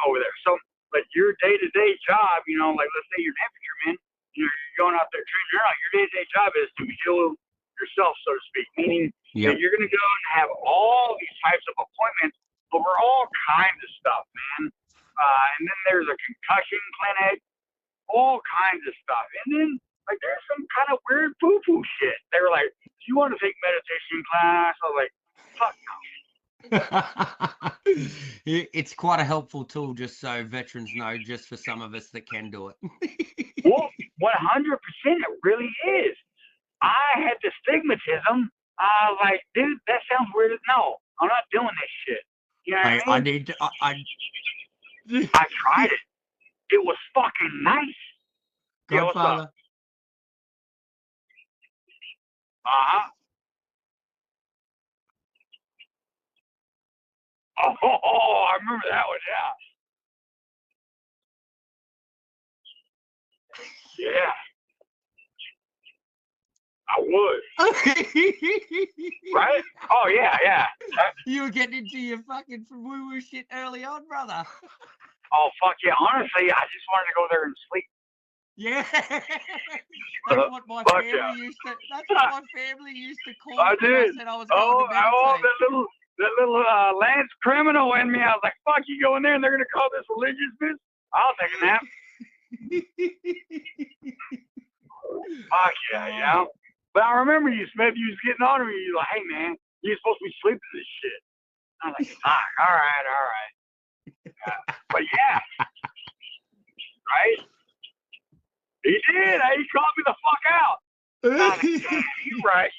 over there. So, like your day-to-day job, like let's say you're an infantryman, you're going out there training. Your day-to-day job is to heal yourself, so to speak. Meaning that you're going to go and have all these types of appointments over all kinds of stuff, man. And then there's a concussion clinic, all kinds of stuff. And then, like, there's some kind of weird foo-foo shit. They were like, do you want to take meditation class? I was like, fuck no. It's quite a helpful tool, just so veterans know, just for some of us that can do it. Well, 100%, it really is. I had the stigmatism. I was like, dude, that sounds weird. No, I'm not doing this shit. You know what I mean? I tried it. It was fucking nice. Godfather. Oh, I remember that one, yeah. Yeah. I would. Right? Oh, yeah. You were getting into your fucking woo-woo shit early on, brother. Oh, fuck yeah. Honestly, I just wanted to go there and sleep. Yeah. That's what my family used to. That's what my family used to call I it. did. I said I was going to meditate. That little Lance criminal in me. I was like, fuck, you go in there and they're gonna call this religiousness? I'll take a nap. Fuck yeah. But I remember you, Smith. You was getting on to me. You was like, hey man, you're supposed to be sleeping this shit. I was like, all right. But yeah, right? He did. He called me the fuck out. Like, you're right.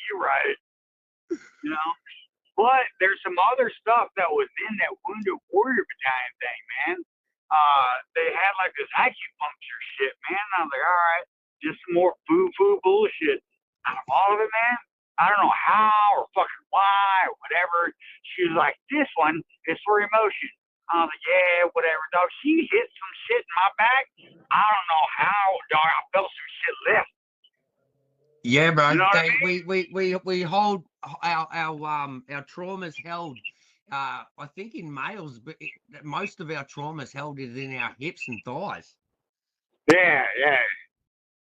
But there's some other stuff that was in that Wounded Warrior Battalion thing, man. They had like this acupuncture shit, man. I was like, all right, just some more foo-foo bullshit. Out of all of it, man, I don't know how or fucking why or whatever. She was like, this one is for emotion. I was like, yeah, whatever, dog. She hit some shit in my back. I don't know how, dog. I felt some shit lift. Yeah, bro. You know what I mean? We hold our traumas held. I think in males, but most of our traumas held is in our hips and thighs. Yeah.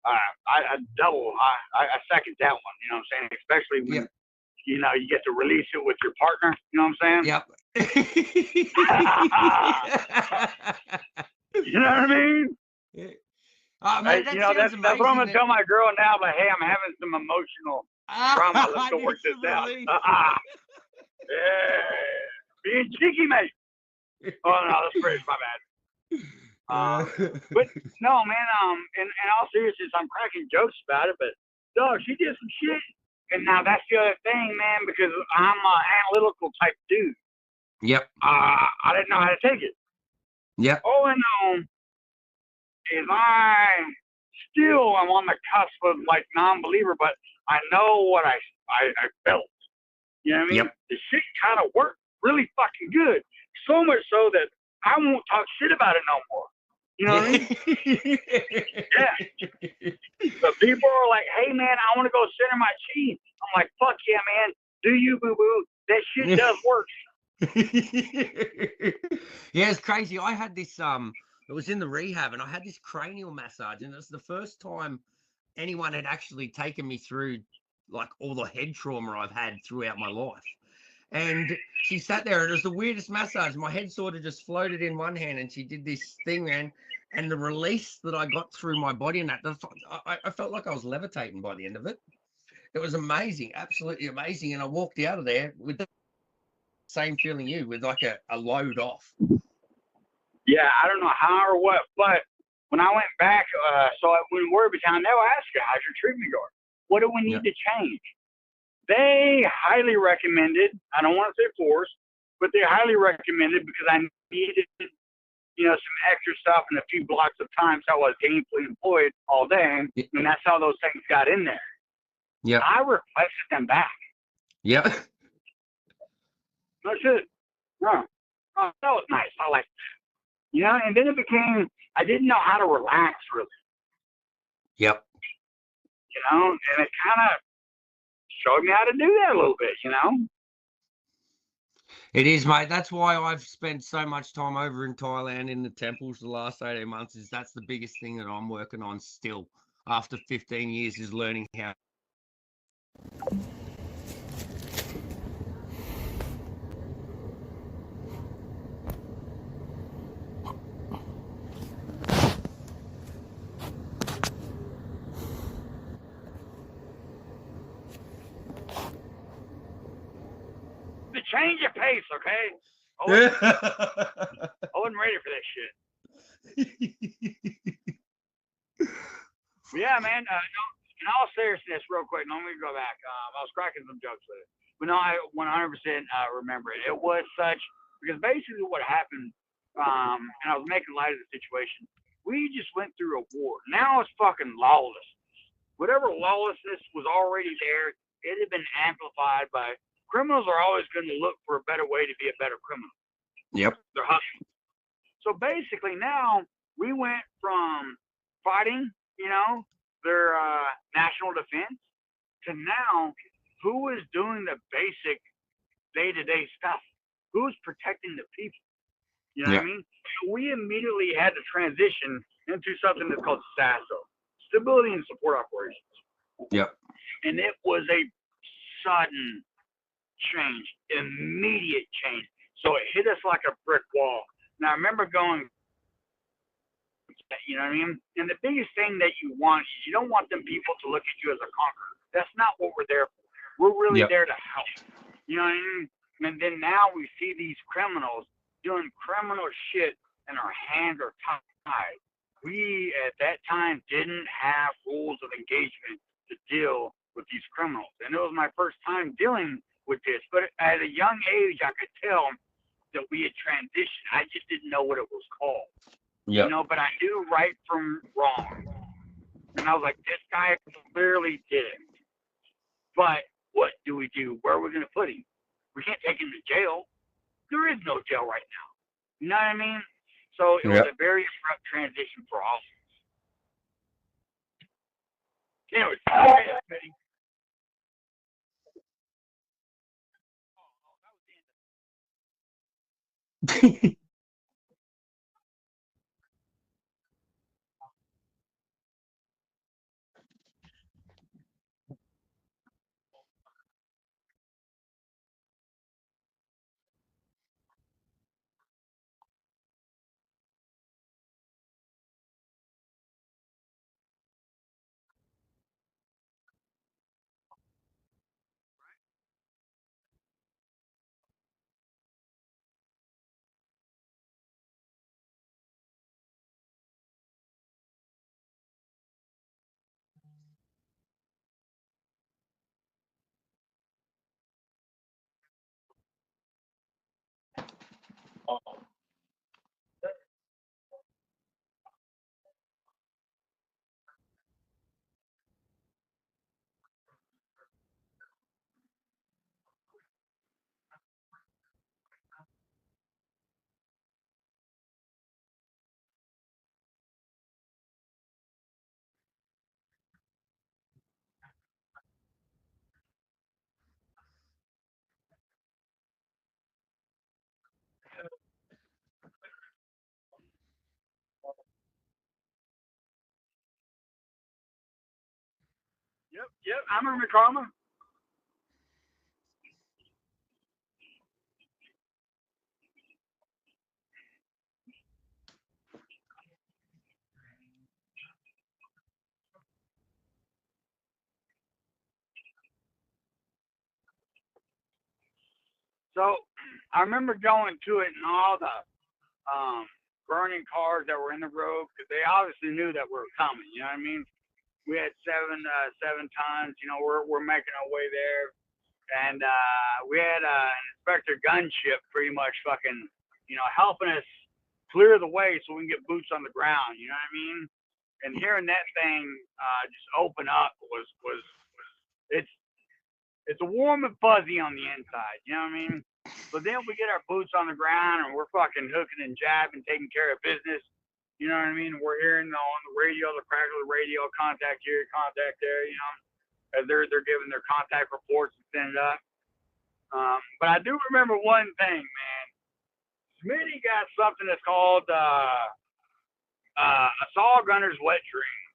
I second that one. You know what I'm saying? Especially when you get to release it with your partner. You know what I'm saying? Yep. You know what I mean? Yeah. Mate, that's what I'm gonna tell my girl now. But hey, I'm having some emotional trauma. Let's go work this out. Yeah, being cheeky, mate. Oh no, that's crazy. My bad. But no, man. In all seriousness, I'm cracking jokes about it. But dog, she did some shit. And now that's the other thing, man, because I'm an analytical type dude. Yep. I didn't know how to take it. Yep. All I know is I still am on the cusp of like non-believer, but I know what I felt. You know what I mean? Yep. The shit kind of worked really fucking good. So much so that I won't talk shit about it no more. You know what I mean? Yeah. But people are like, hey man, I want to go center my chi. I'm like, fuck yeah, man. Do you, boo boo? That shit does work. Yeah, it's crazy. I had this it was in the rehab, and I had this cranial massage, and it was the first time anyone had actually taken me through like all the head trauma I've had throughout my life. And she sat there, and it was the weirdest massage. My head sort of just floated in one hand, and she did this thing, man. And the release that I got through my body, and I felt like I was levitating by the end of it. It was amazing, absolutely amazing. And I walked out of there with the same feeling you, with like a load off. Yeah, I don't know how or what, but when I went back, so when we're town, they'll ask you, how's your treatment going? What do we need to change? They highly recommended, I don't want to say force, but they highly recommended because I needed, some extra stuff and a few blocks of time, so I was gainfully employed all day, and that's how those things got in there. Yeah. I requested them back. Yeah. That's it. Oh, that was nice. I like that. And then it became, I didn't know how to relax really. Yep. And it kind of showed me how to do that a little bit. It is, mate. That's why I've spent so much time over in Thailand in the temples the last 18 months. That's the biggest thing that I'm working on still after 15 years, is learning how. The change of pace, okay? I wasn't ready for that shit. But yeah, man. In all seriousness, real quick, let me go back. I was cracking some jokes with it, but no, I 100% remember it. It was such, because basically what happened, and I was making light of the situation. We just went through a war. Now it's fucking lawless. Whatever lawlessness was already there, it had been amplified by criminals. Are always going to look for a better way to be a better criminal. Yep. They're hustling. So basically now we went from fighting, their national defense, to now who is doing the basic day-to-day stuff? Who's protecting the people? You know what I mean? So we immediately had to transition into something that's called SASO, Stability and Support Operations. Yep. And it was a sudden change, immediate change. So it hit us like a brick wall. Now I remember going, you know what I mean? And the biggest thing that you want is you don't want them people to look at you as a conqueror. That's not what we're there for. We're really there to help. You know what I mean? And then now we see these criminals doing criminal shit and our hands are tied. We, at that time, didn't have rules of engagement to deal with these criminals. And it was my first time dealing with this. But at a young age, I could tell that we had transitioned. I just didn't know what it was called. Yep. But I knew right from wrong. And I was like, this guy clearly did it. But what do we do? Where are we going to put him? We can't take him to jail. There is no jail right now. You know what I mean? So it was a very abrupt transition for all of us. Anyways, Yep. I remember Karma. So I remember going to it and all the burning cars that were in the road because they obviously knew that we were coming. You know what I mean? We had 7 tons. You know, we're making our way there, and we had an Inspector Gunship pretty much fucking, helping us clear the way so we can get boots on the ground. You know what I mean? And hearing that thing just open up was it's it's warm and fuzzy on the inside. You know what I mean? So then we get our boots on the ground and we're fucking hooking and jabbing, taking care of business. You know what I mean? We're hearing on the radio, the crack of the radio, contact here, contact there. You know, as they're giving their contact reports and sending it up. But I do remember one thing, man. Smitty got something that's called a saw gunner's wet dream.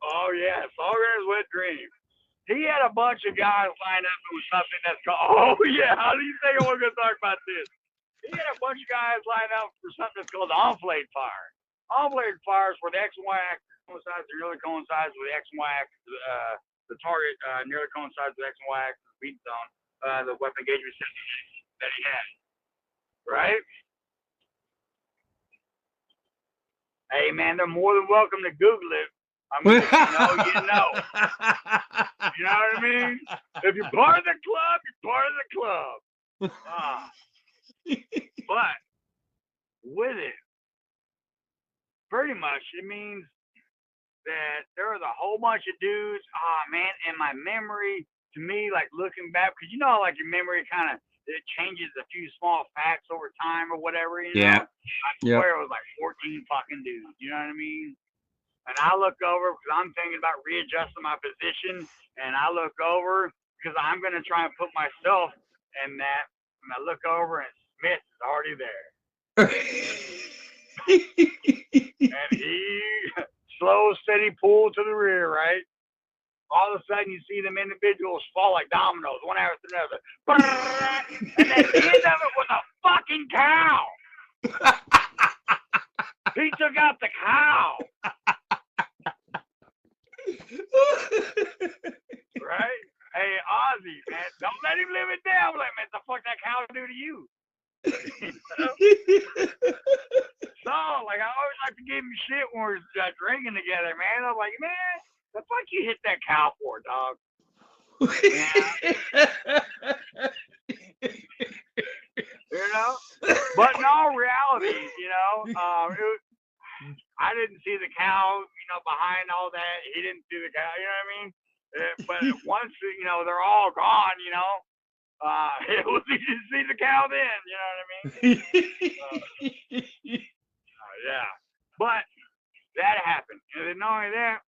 Oh yeah, saw gunner's wet dream. He had a bunch of guys lined up with something that's called. Oh yeah, how do you think we're gonna talk about this? He had a bunch of guys lined up for something that's called the enfilade fire. Enfilade fires where the X and Y axis coincides or nearly coincides with the X and Y axis. The target nearly coincides with the X and Y axis beat zone. The weapon engagement system that he had. Right? Hey man, they're more than welcome to Google it. I mean, if you know, you know. You know what I mean? If you're part of the club, you're part of the club. But with it, pretty much, it means that there was a whole bunch of dudes. Man, in my memory, to me, like looking back, because you know, like your memory kind of it changes a few small facts over time or whatever. You know? I swear it was like 14 fucking dudes. You know what I mean? And I look over because I'm thinking about readjusting my position, and I look over because I'm going to try and put myself in that, and I look over and Smith is already there. And he slow, steady pull to the rear, right? All of a sudden you see them individuals fall like dominoes, one after another. And at the end of it was a fucking cow. He took out the cow. Right? Hey, Ozzy, man, don't let him live it down. Like, man, the fuck that cow do to you? So, like, I always like to give him shit when we're drinking together, man. I'm like, man, the fuck you hit that cow for, dog? You know? But in all reality, you know, I didn't see the cow, you know, behind all that. He didn't see the cow, you know what I mean? But once, you know, they're all gone, you know, it was easy to see the cow then, you know what I mean? Yeah. But that happened. And then not only that,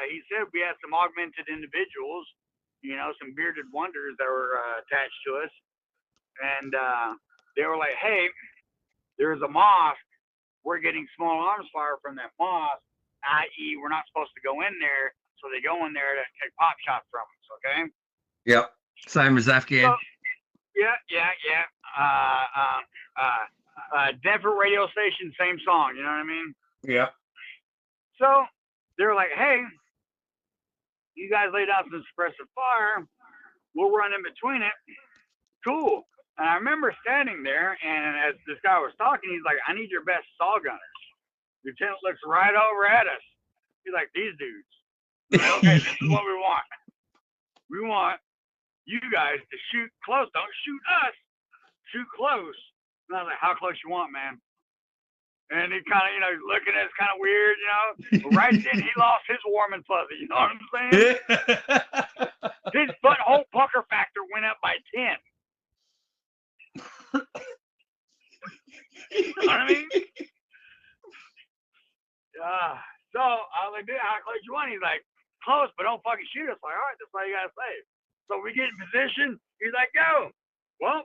he said, we had some augmented individuals, you know, some bearded wonders that were attached to us. And they were like, hey, there's a mosque. We're getting small arms fire from that mosque, i.e., we're not supposed to go in there. So they go in there to take pop shots from us, okay? Yep. Same as Afghan. So, yeah. Denver radio station, same song, you know what I mean? Yeah. So they were like, hey, you guys laid out some suppressive fire. We'll run in between it. Cool. And I remember standing there, and as this guy was talking, he's like, I need your best saw gunners. Lieutenant looks right over at us. He's like, these dudes. Like, okay, this is what we want. We want you guys to shoot close. Don't shoot us. Shoot close. And I was like, how close you want, man? And he kind of, you know, looking at us kind of weird, you know. But right then, he lost his warm and fuzzy. You know what I'm saying? His butthole pucker factor went up by 10. You know what I mean? So I was like, dude, how close you want? He's like, close, but don't fucking shoot us. Like, all right, that's all you gotta say. So we get in position. He's like, go. Well,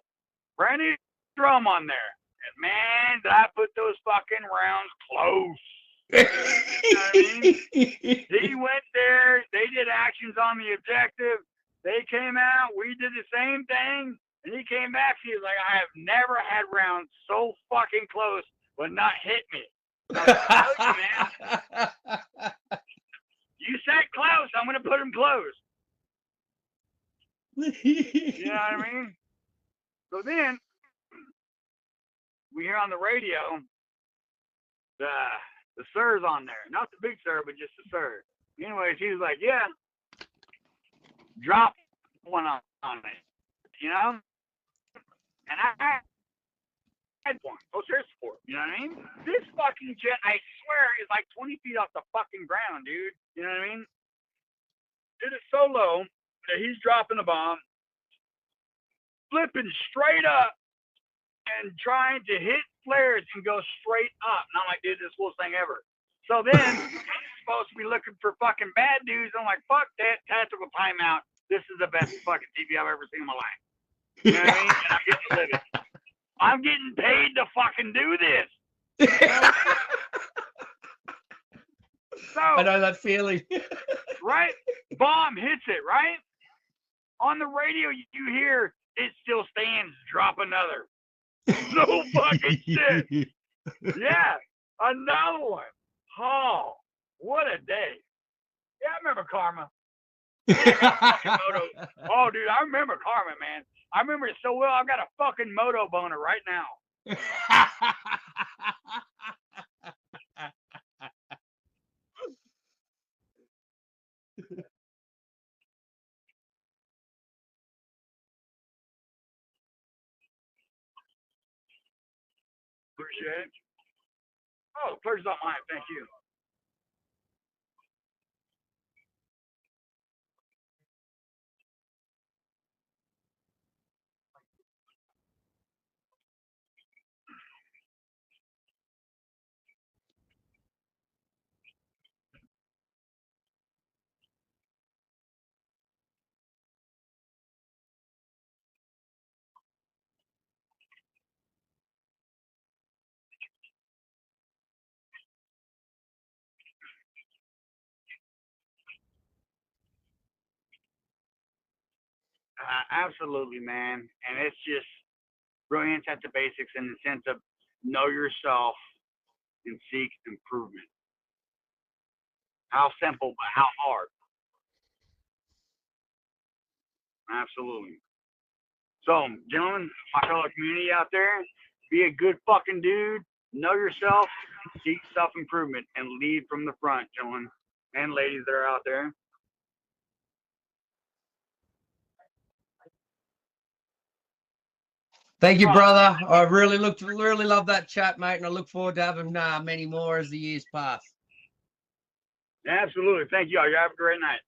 brand new drum on there. And man, did I put those fucking rounds close. You know what I mean? He went there. They did actions on the objective. They came out. We did the same thing. And he came back. He was like, I have never had rounds so fucking close but not hit me. I was like, you, man. You said close. I'm going to put him close. You know what I mean? So then we hear on the radio the sir's on there. Not the big sir, but just the sir. Anyways, he was like, yeah, drop one on it. You know? And I had one. Oh, serious sport. You know what I mean? This fucking jet, I swear, is like 20 feet off the fucking ground, dude. You know what I mean? Did it so low that he's dropping the bomb, flipping straight up, and trying to hit flares and go straight up. And I'm like, dude, this is the coolest thing ever. So then he's supposed to be looking for fucking bad dudes. I'm like, fuck that, tactical timeout. This is the best fucking TV I've ever seen in my life. You know what I mean? And I'm getting to live it. I'm getting paid to fucking do this. You know? So I know that feeling. Right? Bomb hits it, right? On the radio, you hear it still stands, drop another. No fucking shit. Yeah, another one. Oh, what a day. Yeah, I remember Karma. Oh, dude, I remember Karma, man. I remember it so well, I've got a fucking moto boner right now. Appreciate it. Oh, the pleasure's not mine. Thank you. Absolutely, man. And it's just brilliance at the basics in the sense of know yourself and seek improvement. How simple, but how hard. Absolutely. So, gentlemen, my fellow community out there, be a good fucking dude. Know yourself, seek self-improvement, and lead from the front, gentlemen and ladies that are out there. Thank you, brother. I really love that chat, mate, and I look forward to having many more as the years pass. Absolutely. Thank you all. You have a great night.